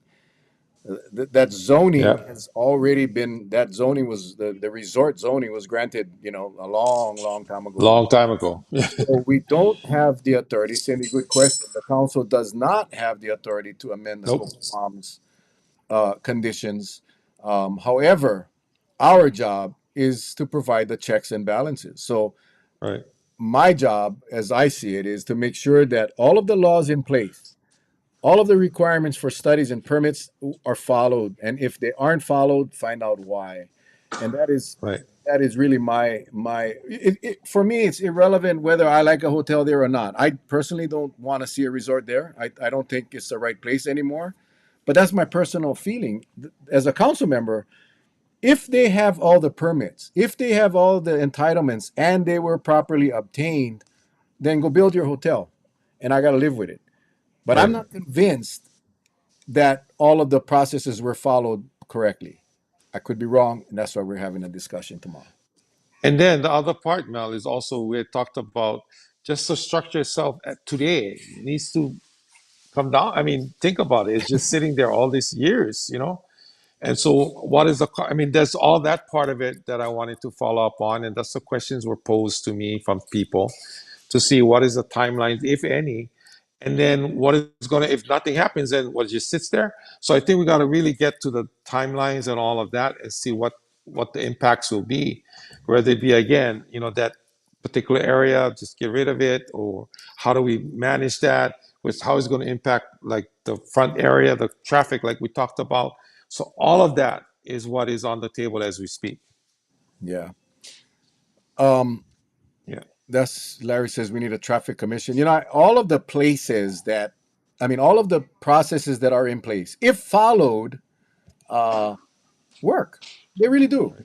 That zoning
Yeah.
has already been that zoning was the resort zoning was granted a long long time ago.
Long time ago. Yeah.
So we don't have the authority. Cindy, good question. The council does not have the authority to amend the
Nope.
Cocoa Palms conditions. However, our job is to provide the checks and balances. So
Right.
my job, as I see it, is to make sure that all of the laws in place, all of the requirements for studies and permits are followed, and if they aren't followed, find out why. And
Right.
that is really for me. It's irrelevant whether I like a hotel there or not. I personally don't want to see a resort there. I don't think it's the right place anymore. But that's my personal feeling as a council member. If they have all the permits, if they have all the entitlements, and they were properly obtained, then go build your hotel, and I got to live with it. But I'm
Right.
not convinced that all of the processes were followed correctly. I could be wrong, and that's why we're having a discussion tomorrow.
And then the other part, Mel, is also we had talked about just the structure itself today needs to come down. I mean, think about it. It's just sitting there all these years. And so, what is the? I mean, there's all that part of it that I wanted to follow up on, and that's the questions were posed to me from people to see what is the timeline, if any, and then what is going to. If nothing happens, then what just sits there. So I think we got to really get to the timelines and all of that and see what the impacts will be, whether it be again, that particular area, just get rid of it, or how do we manage that? With how it's going to impact like the front area, the traffic, like we talked about. So all of that is what is on the table as we speak.
Yeah. Um,
Yeah.
that's Larry says we need a traffic commission. All of the places that, I mean, all of the processes that are in place, if followed, uh, work. They really do.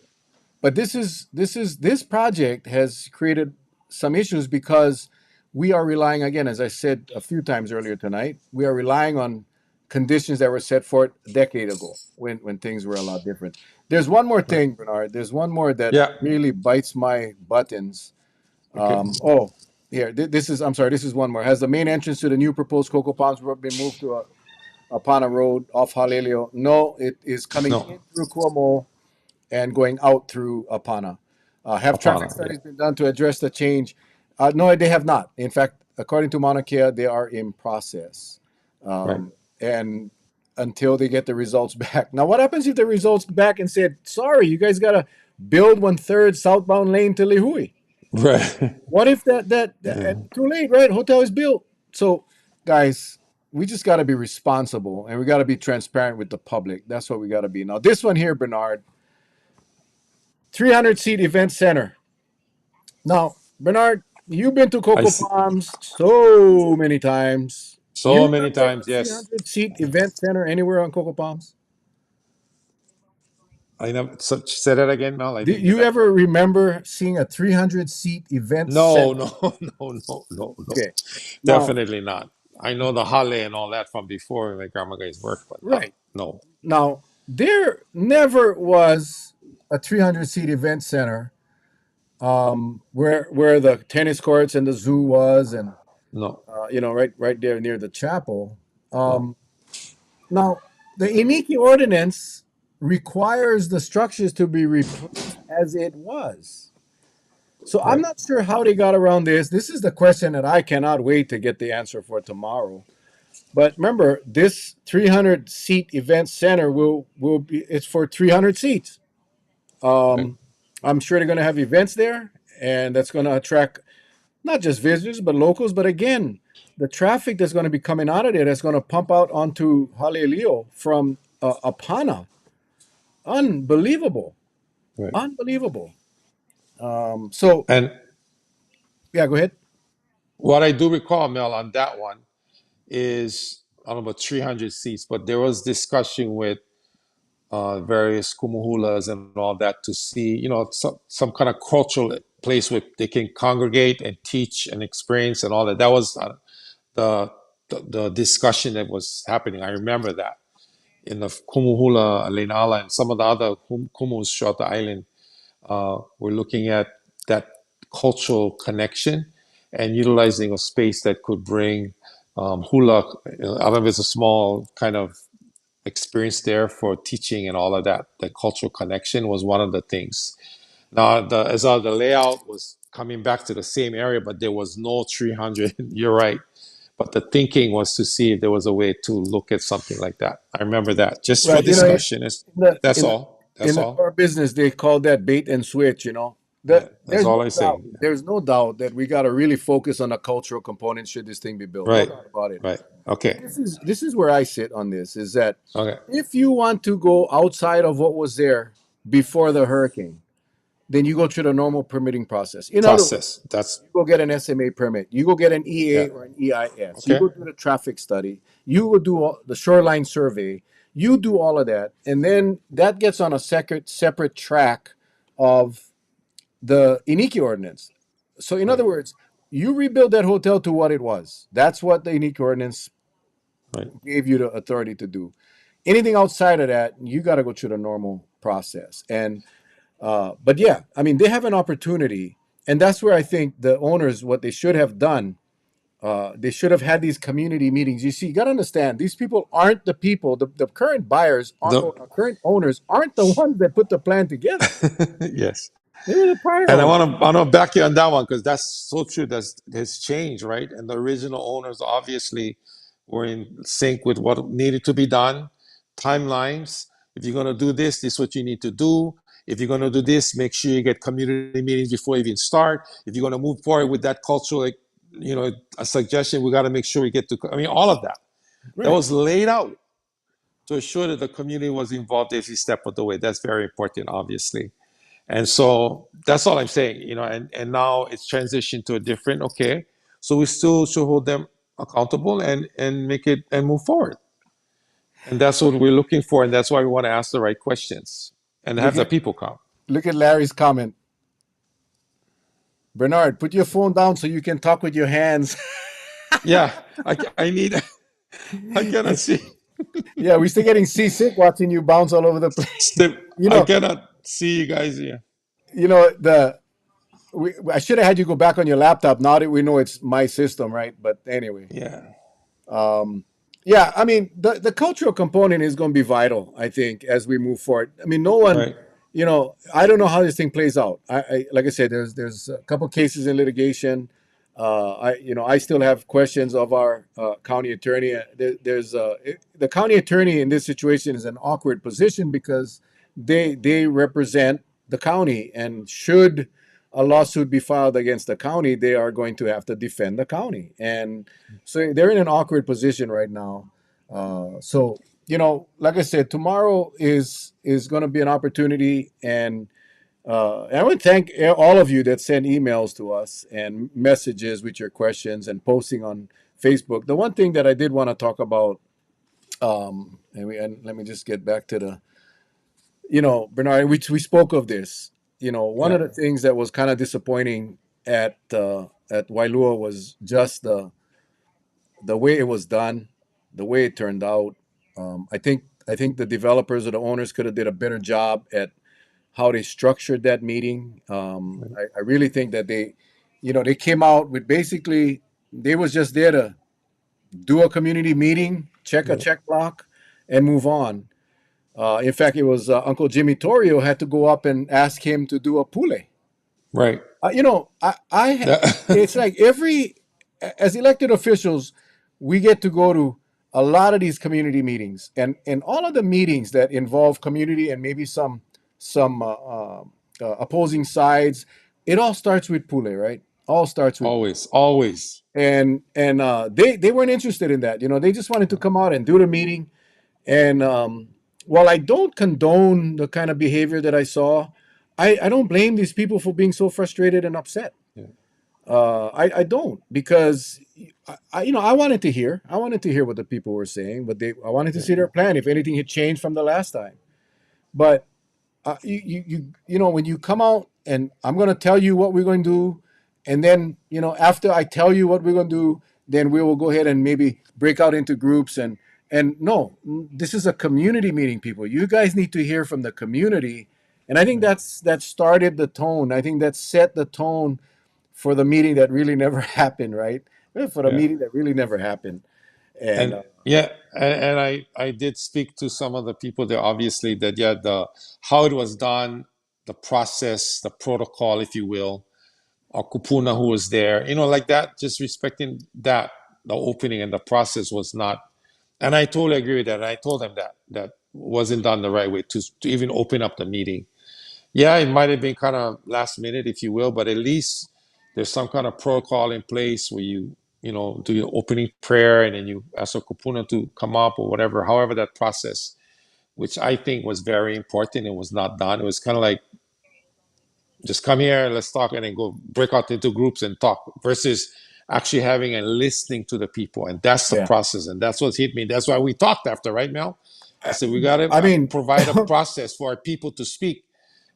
but this project has created some issues because we are relying, again, as I said a few times earlier tonight, we are relying on conditions that were set forth a decade ago when things were a lot different. There's one more
Right.
thing, Bernard. There's one more that
Yeah.
really bites my buttons.
Okay.
Oh, here, this is, I'm sorry, this is one more. Has the main entrance to the new proposed Cocoa Palms been moved to upon a road off Halelio? No, it is coming
No.
in through Cuomo and going out through Apana. Have traffic
Apana. Yeah.
studies been done to address the change? No, they have not. In fact, according to Mauna Kea, they are in process.
Right.
And until they get the results back. Now, what happens if the results back and said, sorry, you guys got to build 1/3 southbound lane to Lihui?
Right.
What if that
Yeah.
too late, right? Hotel is built. So, guys, we just got to be responsible and we got to be transparent with the public. That's what we got to be. Now, this one here, Bernard, 300-seat event center. Now, Bernard, you've been to
I
Coco
see.
Palms so many times. You
So many
remember
times.
a
Yes.
300-seat event center anywhere on Coco Palms?
I never say that again, Mel. I
Do
didn't get
you
that.
ever remember seeing a 300-seat event
No,
center?
no, no, no, no, no.
Okay. Now,
Definitely not. I know the Hale and all that from before in my grandma guy's work, but not.
right.
No.
Now, there never was a 300-seat event center where the tennis courts and the zoo was, and
No.
right there near the chapel.
No.
Um, Now, the Iniki ordinance requires the structures to be replaced as it was. So I'm
Right.
not sure how they got around this. This is the question that I cannot wait to get the answer for tomorrow. But remember, this 300-seat event center will be it's for 300 seats.
Right.
I'm sure they're going to have events there, and that's going to attract not just visitors but locals. But again, the traffic that's going to be coming out of there that's going to pump out onto Halilio from Apana. Unbelievable,
Right.
unbelievable. So
And
yeah, go ahead.
what I do recall, Mel, on that one is I don't know about 300 seats, but there was discussion with various kumuhulas and all that to see, some kind of cultural place where they can congregate and teach and experience and all that. That was the, the discussion that was happening. I remember that in the Kumuhula, Lenala, and some of the other kumus throughout the island. We're looking at that cultural connection and utilizing a space that could bring hula. I don't know if it's a small kind of experience there for teaching and all of that. The cultural connection was one of the things. Now, the layout was coming back to the same area, but there was no 300. You're right. But the thinking was to see if there was a way to look at something like that. I remember that just for
Right, in
discussion.
the
That's all.
in
That's
the
all.
core business, they call that bait and switch.
Yeah, that's
There's
all
no
I
doubt.
say.
There's no doubt that we got to really focus on the cultural component should this thing be built. No
Right.
doubt about it.
Right.
But
Okay.
this is where I sit on this. Is that
Okay.
if you want to go outside of what was there before the hurricane, then you go through the normal permitting process. In other words,
Process. That's
you go get an SMA permit. You go get an
yeah.
EA or an EIS. You
Okay.
go do the traffic study. You go do the shoreline survey. You do all of that, and then that gets on a separate track of the Iniki ordinance. So, in
Right.
other words, you rebuild that hotel to what it was. That's what the Iniki ordinance
Right.
gave you the authority to do. Anything outside of that, you got to go through the normal process. And but yeah, I mean, they have an opportunity, and that's where I think the owners, what they should have done, they should have had these community meetings. You see, you got to understand, these people aren't the people. The current buyers,
The
or current owners, aren't the ones that put the plan together.
yes.
They were the prior
And I
owners.
want to back you on that one because that's so true. That's has changed, right? And the original owners obviously were in sync with what needed to be done, timelines. If you're going to do this, this is what you need to do. If you're going to do this, make sure you get community meetings before you even start. If you're going to move forward with that cultural, a suggestion, we got to make sure we get to. I mean, all of that. That
Right.
was laid out to assure that the community was involved every step of the way. That's very important, obviously. And so that's all I'm saying, and now it's transitioned to a different, okay. So we still should hold them accountable and make it and move forward. And that's what we're looking for. And that's why we want to ask the right questions and
But
have the
here,
people come.
Look at Larry's comment. Bernard, put your phone down so you can talk with your hands.
Yeah, I need. I cannot see.
Yeah, we're still getting seasick watching you bounce all over the place.
Step.
You
I
know,
cannot see you guys here.
the I should have had you go back on your laptop. Now that we know it's my system, right? But anyway,
Yeah.
yeah, I mean, the cultural component is going to be vital, I think, as we move forward. I mean, no one,
Right.
I don't know how this thing plays out. Like I said, there's a couple cases in litigation. I still have questions of our county attorney. The county attorney in this situation is an awkward position because they represent the county, and should a lawsuit be filed against the county, they are going to have to defend the county, and so they're in an awkward position right now. So like I said, tomorrow is going to be an opportunity, and I would thank all of you that send emails to us and messages with your questions and posting on Facebook. The one thing that I did want to talk about, and let me just get back to Bernard, we spoke of this. One
Yeah.
of the things that was kind of disappointing at Wailua was just the way it was done, the way it turned out. I think the developers or the owners could have did a better job at how they structured that meeting.
Right.
I really think that they came out with basically they was just there to do a community meeting, check a
Right.
check block, and move on. In fact, it was Uncle Jimmy Torrio had to go up and ask him to do a pule.
Right.
It's like as elected officials, we get to go to a lot of these community meetings, and all of the meetings that involve community and maybe some opposing sides. It all starts with pule, right? All starts with pule.
Always. Always.
And they weren't interested in that. They just wanted to come out and do the meeting. And while I don't condone the kind of behavior that I saw, I don't blame these people for being so frustrated and upset.
Yeah.
I don't, because I wanted to hear what the people were saying, but I wanted to
Yeah.
see their plan if anything had changed from the last time. But when you come out and I'm going to tell you what we're going to do, and then after I tell you what we're going to do, then we will go ahead and maybe break out into groups, and no, this is a community meeting, people. You guys need to hear from the community, and I think
Right.
that started the tone. I think that set the tone for the meeting that really never happened, right? For the
Yeah.
meeting that really never happened, and
And yeah, and I did speak to some of the people there, obviously, that yeah, the how it was done, the process, the protocol, if you will, or Kupuna who was there, like that, just respecting that, the opening and the process was not, and I totally agree with that. And I told them that wasn't done the right way to even open up the meeting. Yeah, it might have been kind of last minute, if you will, but at least there's some kind of protocol in place where you do your opening prayer and then you ask a kupuna to come up or whatever, however that process, which I think was very important and was not done. It was kind of like, just come here, let's talk, and then go break out into groups and talk versus actually having and listening to the people. And that's the
yeah,
process. And that's what hit me. That's why we talked after, right, Mel? I said, we got to
I mean,
provide a process for our people to speak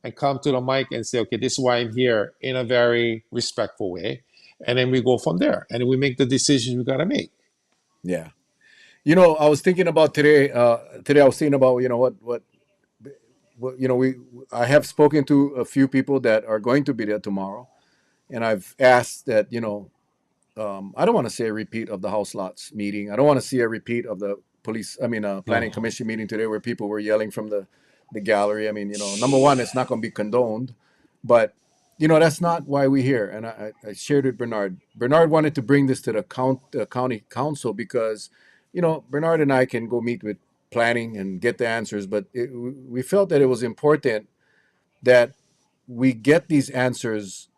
and come to the mic and say, okay, this is why I'm here in a very respectful way. And then we go from there and we make the decisions we got to make.
yeah. I was thinking about today. Today I was thinking about we I have spoken to a few people that are going to be there tomorrow, and I've asked that I don't want to see a repeat of the House Lots meeting. I don't want to see a repeat of the planning
No.
commission meeting today where people were yelling from the gallery. I mean, number one, it's not going to be condoned, but that's not why we're here. And I shared with Bernard. Bernard wanted to bring this to the county council because Bernard and I can go meet with planning and get the answers, but we felt that it was important that we get these answers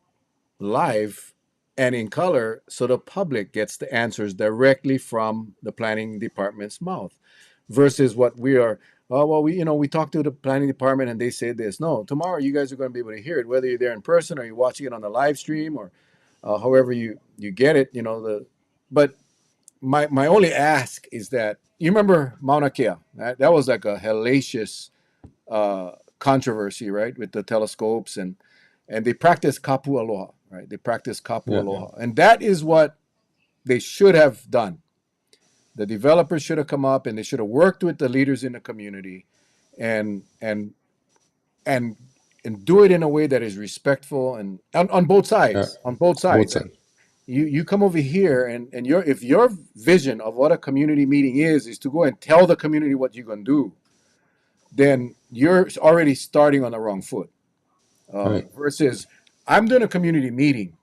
live and in color so the public gets the answers directly from the planning department's mouth versus what we are. Oh, well, we talked to the planning department and they said this. No, tomorrow you guys are going to be able to hear it, whether you're there in person or you're watching it on the live stream, or however you get it. But my only ask is that you remember Mauna Kea. That was like a hellacious controversy, right, with the telescopes, and they practice kapu aloha, right? They practice kapu
Yeah.
aloha, and that is what they should have done. The developers should have come up and they should have worked with the leaders in the community, and and and and do it in a way that is respectful and on both
Yeah.
sides. On both
Both
sides,
sides.
you come over here and your if your vision of what a community meeting is to go and tell the community what you're gonna do, then you're already starting on the wrong foot.
Right.
Versus, I'm doing a community meeting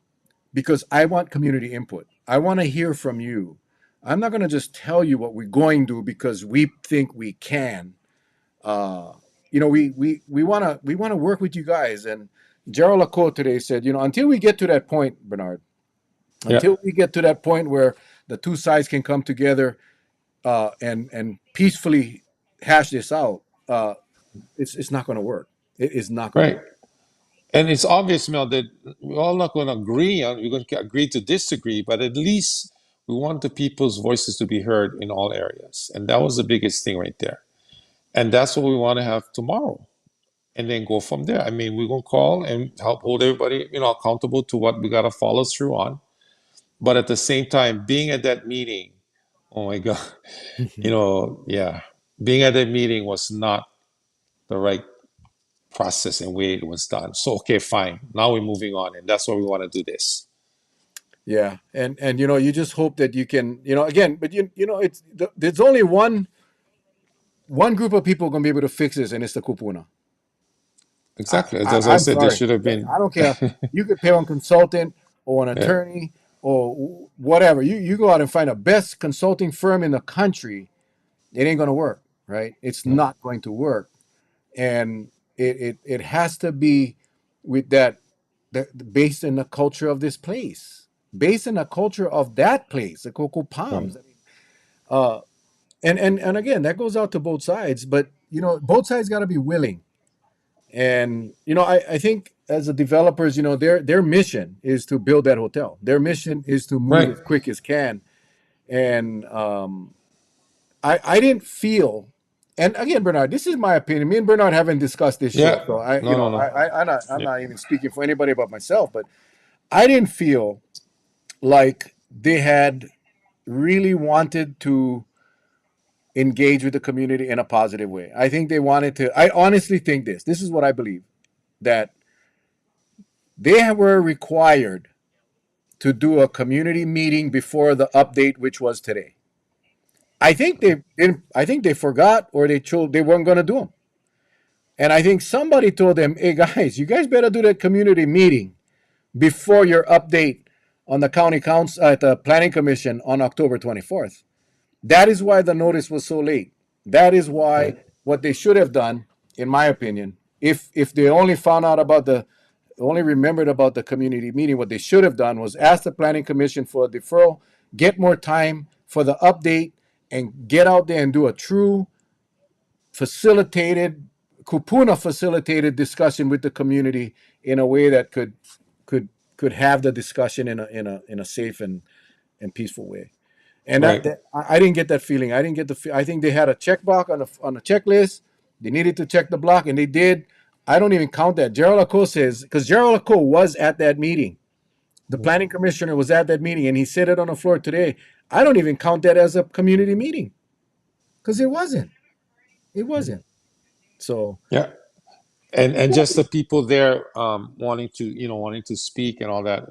because I want community input. I want to hear from you. I'm not going to just tell you what we're going to do because we think we can. Uh, we want to work with you guys. And Gerald Lacote today said, until we get to that point, Bernard,
Yeah.
until we get to that point where the two sides can come together and peacefully hash this out, it's not going to work. It is not going to
Right.
work.
And it's obvious, Mel, that we're all not going to agree on. We're going to agree to disagree, but at least we want the people's voices to be heard in all areas, and that was the biggest thing right there. And that's what we want to have tomorrow, and then go from there. I mean, we're going to call and help hold everybody, accountable to what we got to follow through on. But at the same time, being at that meeting, oh my God, yeah, being at that meeting was not the right process and way it was done. So okay, fine. Now we're moving on, and that's why we want to do this.
Yeah, and you just hope that you can, again, but there's only one group of people going to be able to fix this, and it's the kupuna.
Exactly. As I
I'm
said, there
sorry.
should have been.
I don't care. You could pay one consultant or an
Yeah,
attorney or whatever. You go out and find the best consulting firm in the country. It ain't going to work, right? It's
yeah,
not going to work, and it has to be with based in the culture of this place, based in the culture of that place, the Coco
right.
Palms. Uh, and again, that goes out to both sides, but both sides got to be willing. And I think as the developers, their mission is to build that hotel. Their mission is to move
Right.
as quick as can. And I didn't feel, and again, Bernard, this is my opinion. Me and Bernard haven't discussed this
Yeah.
show, so I you
No, no,
know
no.
I'm
Yeah.
not even speaking for anybody but myself. But I didn't feel like they had really wanted to engage with the community in a positive way. I think they wanted to. I honestly think this is what I believe, that they were required to do a community meeting before the update, which was today. I think they didn't. I think they forgot, or they chose they weren't going to do them. And I think somebody told them, "Hey guys, you guys better do that community meeting before your update on the county council at the planning commission on October 24th." That is why the notice was so late. That is why
Right.
what they should have done, in my opinion, if they only found out about only remembered about the community meeting, what they should have done was ask the planning commission for a deferral, get more time for the update, and get out there and do a true facilitated, kupuna facilitated discussion with the community in a way that could could have the discussion in a safe and peaceful way. And
Right.
I didn't get that feeling. I didn't get I think they had a check box on a checklist. They needed to check the block, and they did. I don't even count that. Gerald Laco says, because Gerald Laco was at that meeting. The planning commissioner was at that meeting, and he said it on the floor today. I don't even count that as a community meeting because it wasn't. It wasn't. So
Yeah. And just the people there wanting to wanting to speak and all that,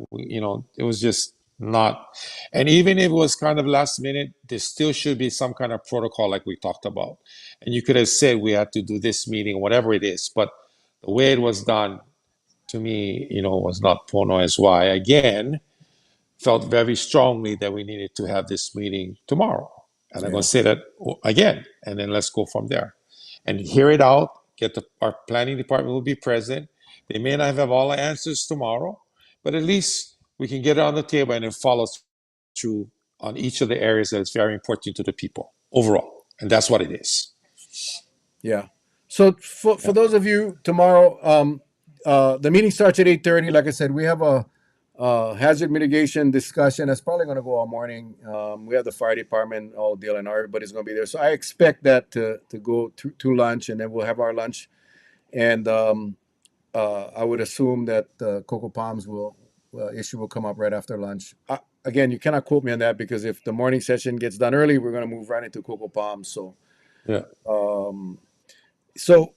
it was just not. And even if it was kind of last minute, there still should be some kind of protocol like we talked about. And you could have said we had to do this meeting, whatever it is, but the way it was done, to me, was not pono as why. Again, felt very strongly that we needed to have this meeting tomorrow. And I'm going
yeah,
to say that again, and then let's go from there and hear it out. Our planning department will be present. They may not have all the answers tomorrow, but at least we can get it on the table and then follow through on each of the areas that is very important to the people overall. And that's what it is.
yeah. So for
Yeah.
those of you tomorrow, the meeting starts at 8:30. Like I said, we have a hazard mitigation discussion. That's probably going to go all morning. We have the fire department all dealing. Everybody's going to be there. So I expect that to go to lunch, and then we'll have our lunch, and I would assume that the Coco Palms will issue will come up right after lunch. Again, you cannot quote me on that because if the morning session gets done early, we're going to move right into Coco Palms.
Yeah.
Um, so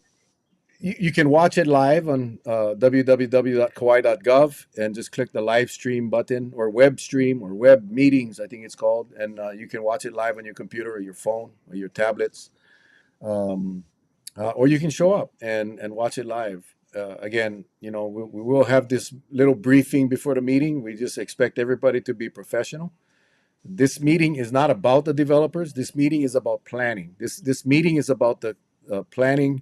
you can watch it live on www.kauai.gov and just click the live stream button or web stream or web meetings, I think it's called. And you can watch it live on your computer or your phone or your tablets. Um, or you can show up and watch it live. Again, we will have this little briefing before the meeting. We just expect everybody to be professional. This meeting is not about the developers. This meeting is about planning. This meeting is about the planning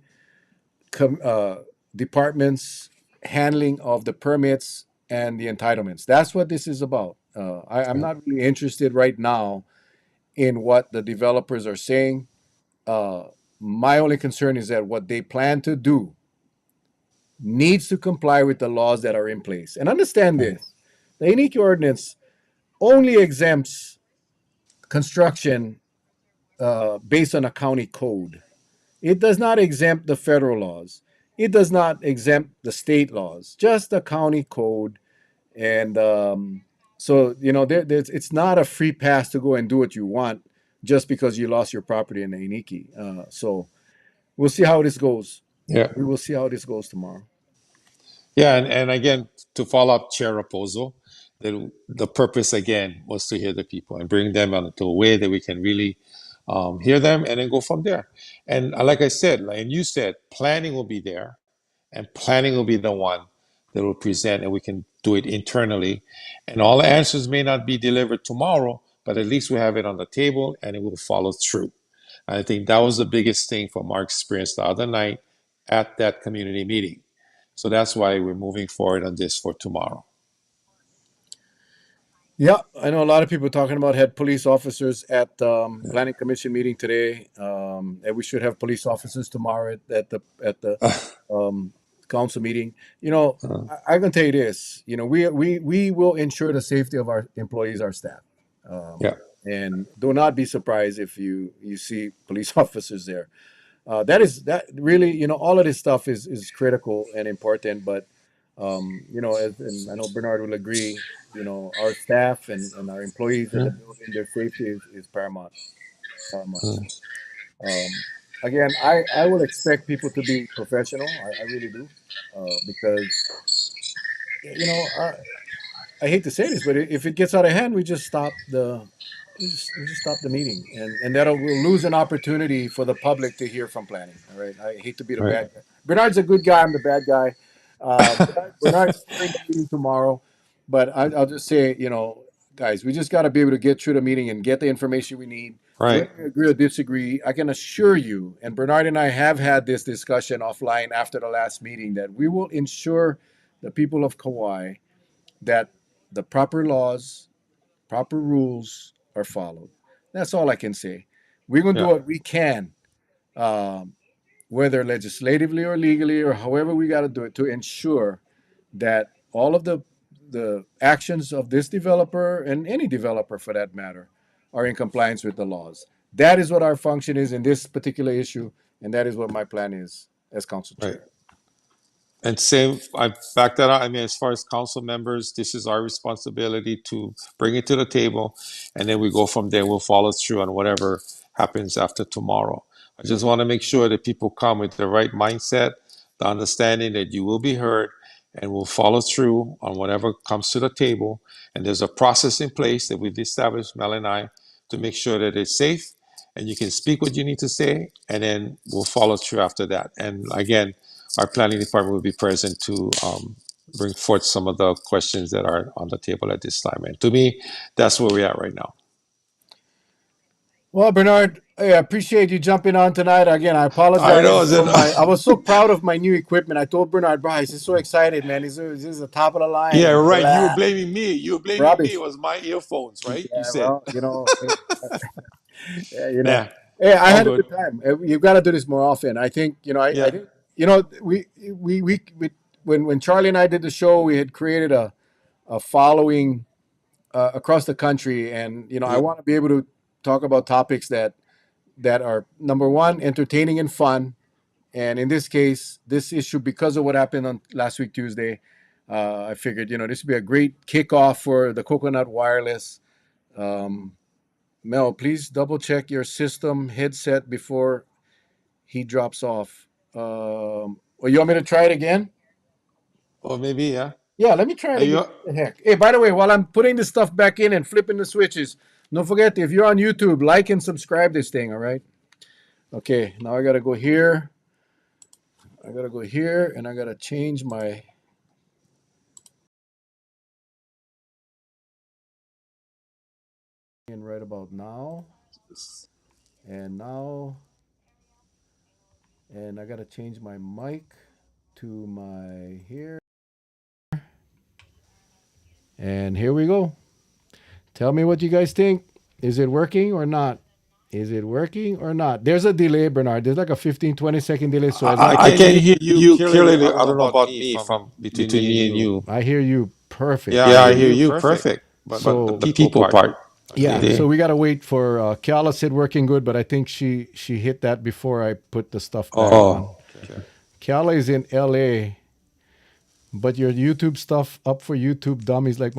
departments handling of the permits and the entitlements. That's what this is about. I'm
Yeah.
not really interested right now in what the developers are saying. Uh, my only concern is that what they plan to do needs to comply with the laws that are in place. And understand
Right.
this: the unique ordinance only exempts construction based on a county code. It does not exempt the federal laws. It does not exempt the state laws, just the county code. And so, it's not a free pass to go and do what you want just because you lost your property in the Iniki. So we'll see how this goes.
Yeah.
We will see how this goes tomorrow.
Yeah, and again, to follow up Chair Raposo, the purpose again was to hear the people and bring them into a way that we can really hear them and then go from there. And like I said, and you said, planning will be there, and planning will be the one that will present, and we can do it internally. And all the answers may not be delivered tomorrow, but at least we have it on the table and it will follow through. And I think that was the biggest thing from our experience the other night at that community meeting. So that's why we're moving forward on this for tomorrow.
Yeah, I know a lot of people talking about had police officers at
Yeah.
planning commission meeting today, and we should have police officers tomorrow at the um, council meeting. I can tell you this. We will ensure the safety of our employees, our staff,
Yeah.
and do not be surprised if you see police officers there. That really, all of this stuff is critical and important. But and I know Bernard will agree. Our staff and our employees in the
Mm,
building, their safety is paramount. Paramount. So,
mm,
um, again, I will expect people to be professional. I really do, because I hate to say this, but if it gets out of hand, we just stop the meeting, and we'll lose an opportunity for the public to hear from planning. All right, I hate to be the
right.
bad guy. Bernard's a good guy. I'm the bad guy. Bernard's chairing the meeting tomorrow, but I'll just say, guys, we just got to be able to get through the meeting and get the information we need.
Right.
Whether we agree or disagree, I can assure you, and Bernard and I have had this discussion offline after the last meeting, that we will ensure the people of Kauai that the proper laws, proper rules are followed. That's all I can say. We're going to do
Yeah.
what we can, um, whether legislatively or legally or however we got to do it, to ensure that all of the actions of this developer and any developer for that matter are in compliance with the laws. That is what our function is in this particular issue, and that is what my plan is as council
Right.
chair.
And same, I back that up. I mean, as far as council members, this is our responsibility to bring it to the table, and then we go from there. We'll follow through on whatever happens after tomorrow. I just want to make sure that people come with the right mindset, the understanding that you will be heard, and will follow through on whatever comes to the table. And there's a process in place that we've established, Mel and I, to make sure that it's safe and you can speak what you need to say, and then we'll follow through after that. And again, our planning department will be present to bring forth some of the questions that are on the table at this time. And to me, that's where we're at right now.
Well, Bernard, hey, I appreciate you jumping on tonight. Again, I
I know.
apologize for I was so proud of my new equipment. I told Bernard, Bryce, he's so excited, man. This is the top of the line.
Yeah,
And
right. You were
blah,
blaming me. You were blaming me. It
rubbish.
was my earphones, right? You
Yeah,
said.
well, yeah,
Nah,
hey, I
all
had a
good.
good time. You've got to do this more often. I think, I
Yeah.
think, we when Charlie and I did the show, we had created a following across the country, and I
Yeah.
want to be able to talk about topics that are number one, entertaining and fun, And in this case, this issue, because of what happened on last week Tuesday, I figured, this would be a great kickoff for the Coconut Wireless. Um, Mel, please double check your system headset before he drops off. Well, you want me to try it again?
Or maybe, yeah.
Yeah, let me try it
Are
again.
you?
What the heck? Hey, by the way, while I'm putting this stuff back in and flipping the switches, don't forget, if you're on YouTube, like and subscribe this thing, all right? Okay, now I gotta go here. I gotta go here and I gotta change my in right about now. And now, and I gotta change my mic to my here. And here we go. Tell me what you guys think. Is it working or not? Is it working or not? There's a delay, Bernard. There's like a 15-20 second delay. So as
I
I
can hear you clearly. I don't know about me from between
between
me and
you,
you.
I hear you perfect.
Yeah, I hear you perfect. But the
So
people part,
yeah,
they,
so we gotta wait for Kiala said working good, but I think she hit that before I put the stuff back on.
oh, okay.
Kiala is in LA, but your YouTube stuff up for YouTube dummies like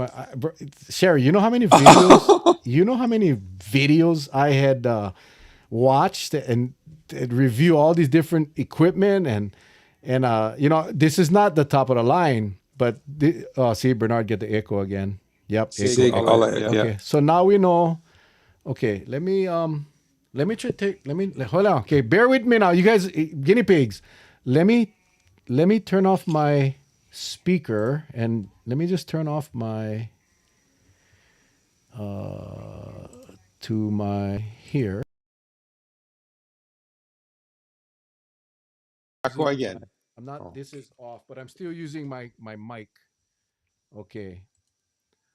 Sherry. You know how many videos? You know how many videos I had watched and review all these different equipment and this is not the top of the line, but see Bernard get the echo again. Yep,
Sig,
echo.
all that, yeah.
Okay, so now we know. Okay, let me try take let me hold on. Okay, bear with me now, you guys, guinea pigs. Let me turn off my speaker and let me just turn off my to my here.
Echo again.
I'm not.
Oh.
This is off, but I'm still using my mic. Okay.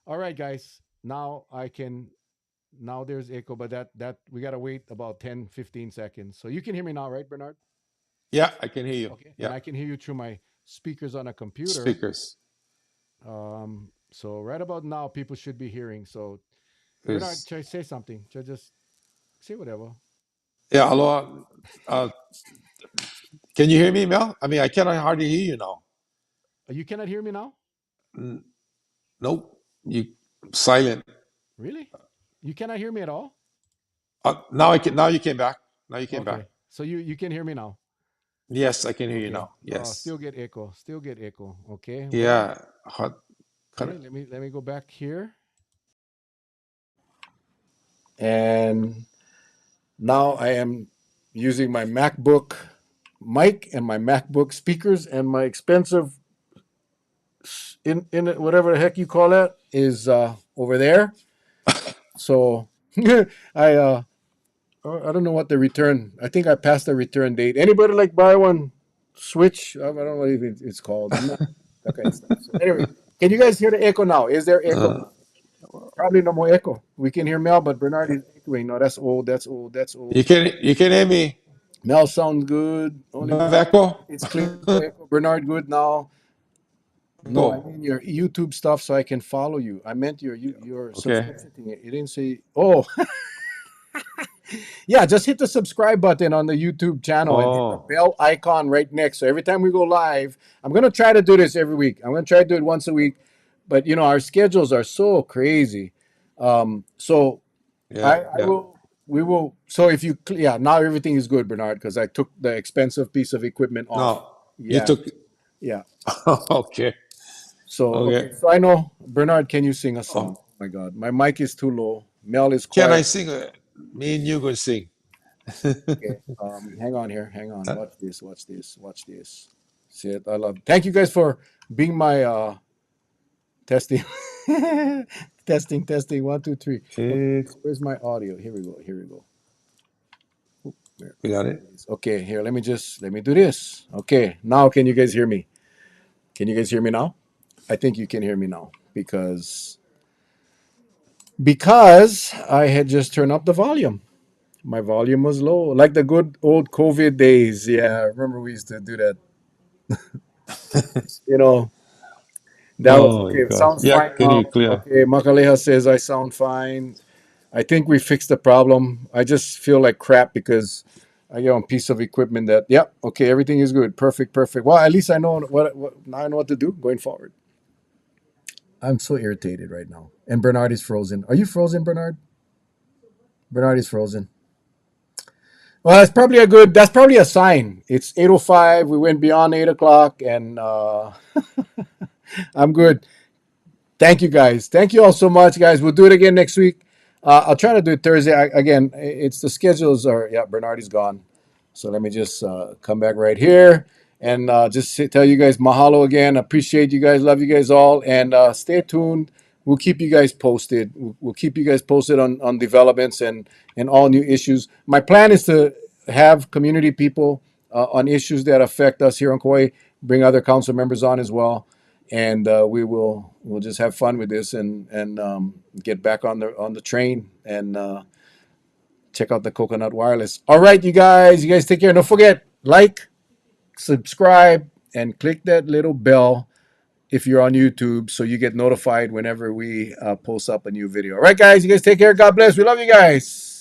All right, guys. Now I can. Now there's echo, but that we gotta wait about 10-15 seconds. So you can hear me now, right, Bernard?
Yeah, I can hear you.
Okay. And
Yeah,
I can hear you through my speakers on a computer.
speakers
So right about now, people should be hearing. So Bernard,
is
try say something. Try just say whatever.
yeah. Hello. Can you hear me, Mel? I mean, I cannot hardly hear you now.
You cannot hear me now?
N- Nope. You silent.
Really? You cannot hear me at all?
Now I can. Now you came back. Now you came back.
Okay. So you can hear me now.
Yes, I can hear you
Okay.
now. Yes.
Still get echo. Still get echo. Okay. Well,
Yeah. Hot.
okay. Let me go back here. And now I am using my MacBook mic and my MacBook speakers and my expensive in whatever the heck you call that is over there. So I I don't know what the return. I think I passed the return date. Anybody like buy one switch? I don't know what it's called. I'm not that kind of stuff. So anyway, can you guys hear the echo now? Is there echo?
Uh,
Probably no more echo. We can hear Mel, but Bernard is echoing. No, that's old. That's old. That's
you
old.
can hear me.
Mel sounds good.
No
Only
have echo.
it's clear. No echo. Bernard, good now. No, I
Echo.
mean your YouTube stuff, so I can follow you. I meant your
Okay.
subscription thing. It didn't say. Oh, yeah. Just hit the subscribe button on the YouTube channel and hit the
Oh,
bell icon right next. So every time we go live, I'm gonna try to do this every week. I'm gonna try to do it once a week, but our schedules are so crazy. So
yeah,
I
yeah.
will. We will. So if you, yeah, now everything is good, Bernard, because I took the expensive piece of equipment off.
No, you
Yeah,
took.
yeah.
Okay.
So
Okay.
okay, so I know Bernard. Can you sing a song?
Oh,
Oh my God, my mic is too low. Mel is
can I
quiet.
sing? Me and you gonna sing.
Okay, hang on here. Hang on. Watch this. Watch this. Watch this. See it. I love. Thank you guys for being my testing, testing. 1, 2, 3. Okay,
Okay,
where's my audio? Here we go. Here we go. Where?
we got it.
Okay, here. Let me do this. Okay, now can you guys hear me? Can you guys hear me now? I think you can hear me now because I had just turned up the volume. My volume was low, like the good old COVID days. Yeah, I remember we used to do that. You know, that was
Oh my
okay. It
gosh.
sounds
Yeah,
fine
can
now.
you clear?
Okay, Makaleha says I sound fine. I think we fixed the problem. I just feel like crap because I get one piece of equipment that, yep, okay, everything is good. Perfect, perfect. Well, at least I know what now I know what to do going forward. I'm so irritated right now. And Bernard is frozen. Are you frozen, Bernard? Bernard is frozen. Well, that's probably a sign. It's 8:05. We went beyond 8 o'clock, and I'm good. Thank you guys. Thank you all so much, guys. We'll do it again next week. I'll try to do it Thursday. Again, it's the schedules are, yeah, Bernard is gone. So let me just come back right here and tell you guys mahalo again. Appreciate you guys. Love you guys all. And stay tuned. We'll keep you guys posted. We'll keep you guys posted on developments and all new issues. My plan is to have community people on issues that affect us here on Kauai, bring other council members on as well. And we'll just have fun with this and get back on the train and check out the Coconut Wireless. All right, you guys take care. Don't forget, like, subscribe, and click that little bell if you're on YouTube so you get notified whenever we post up a new video. All right, guys, you guys take care. God bless. We love you guys.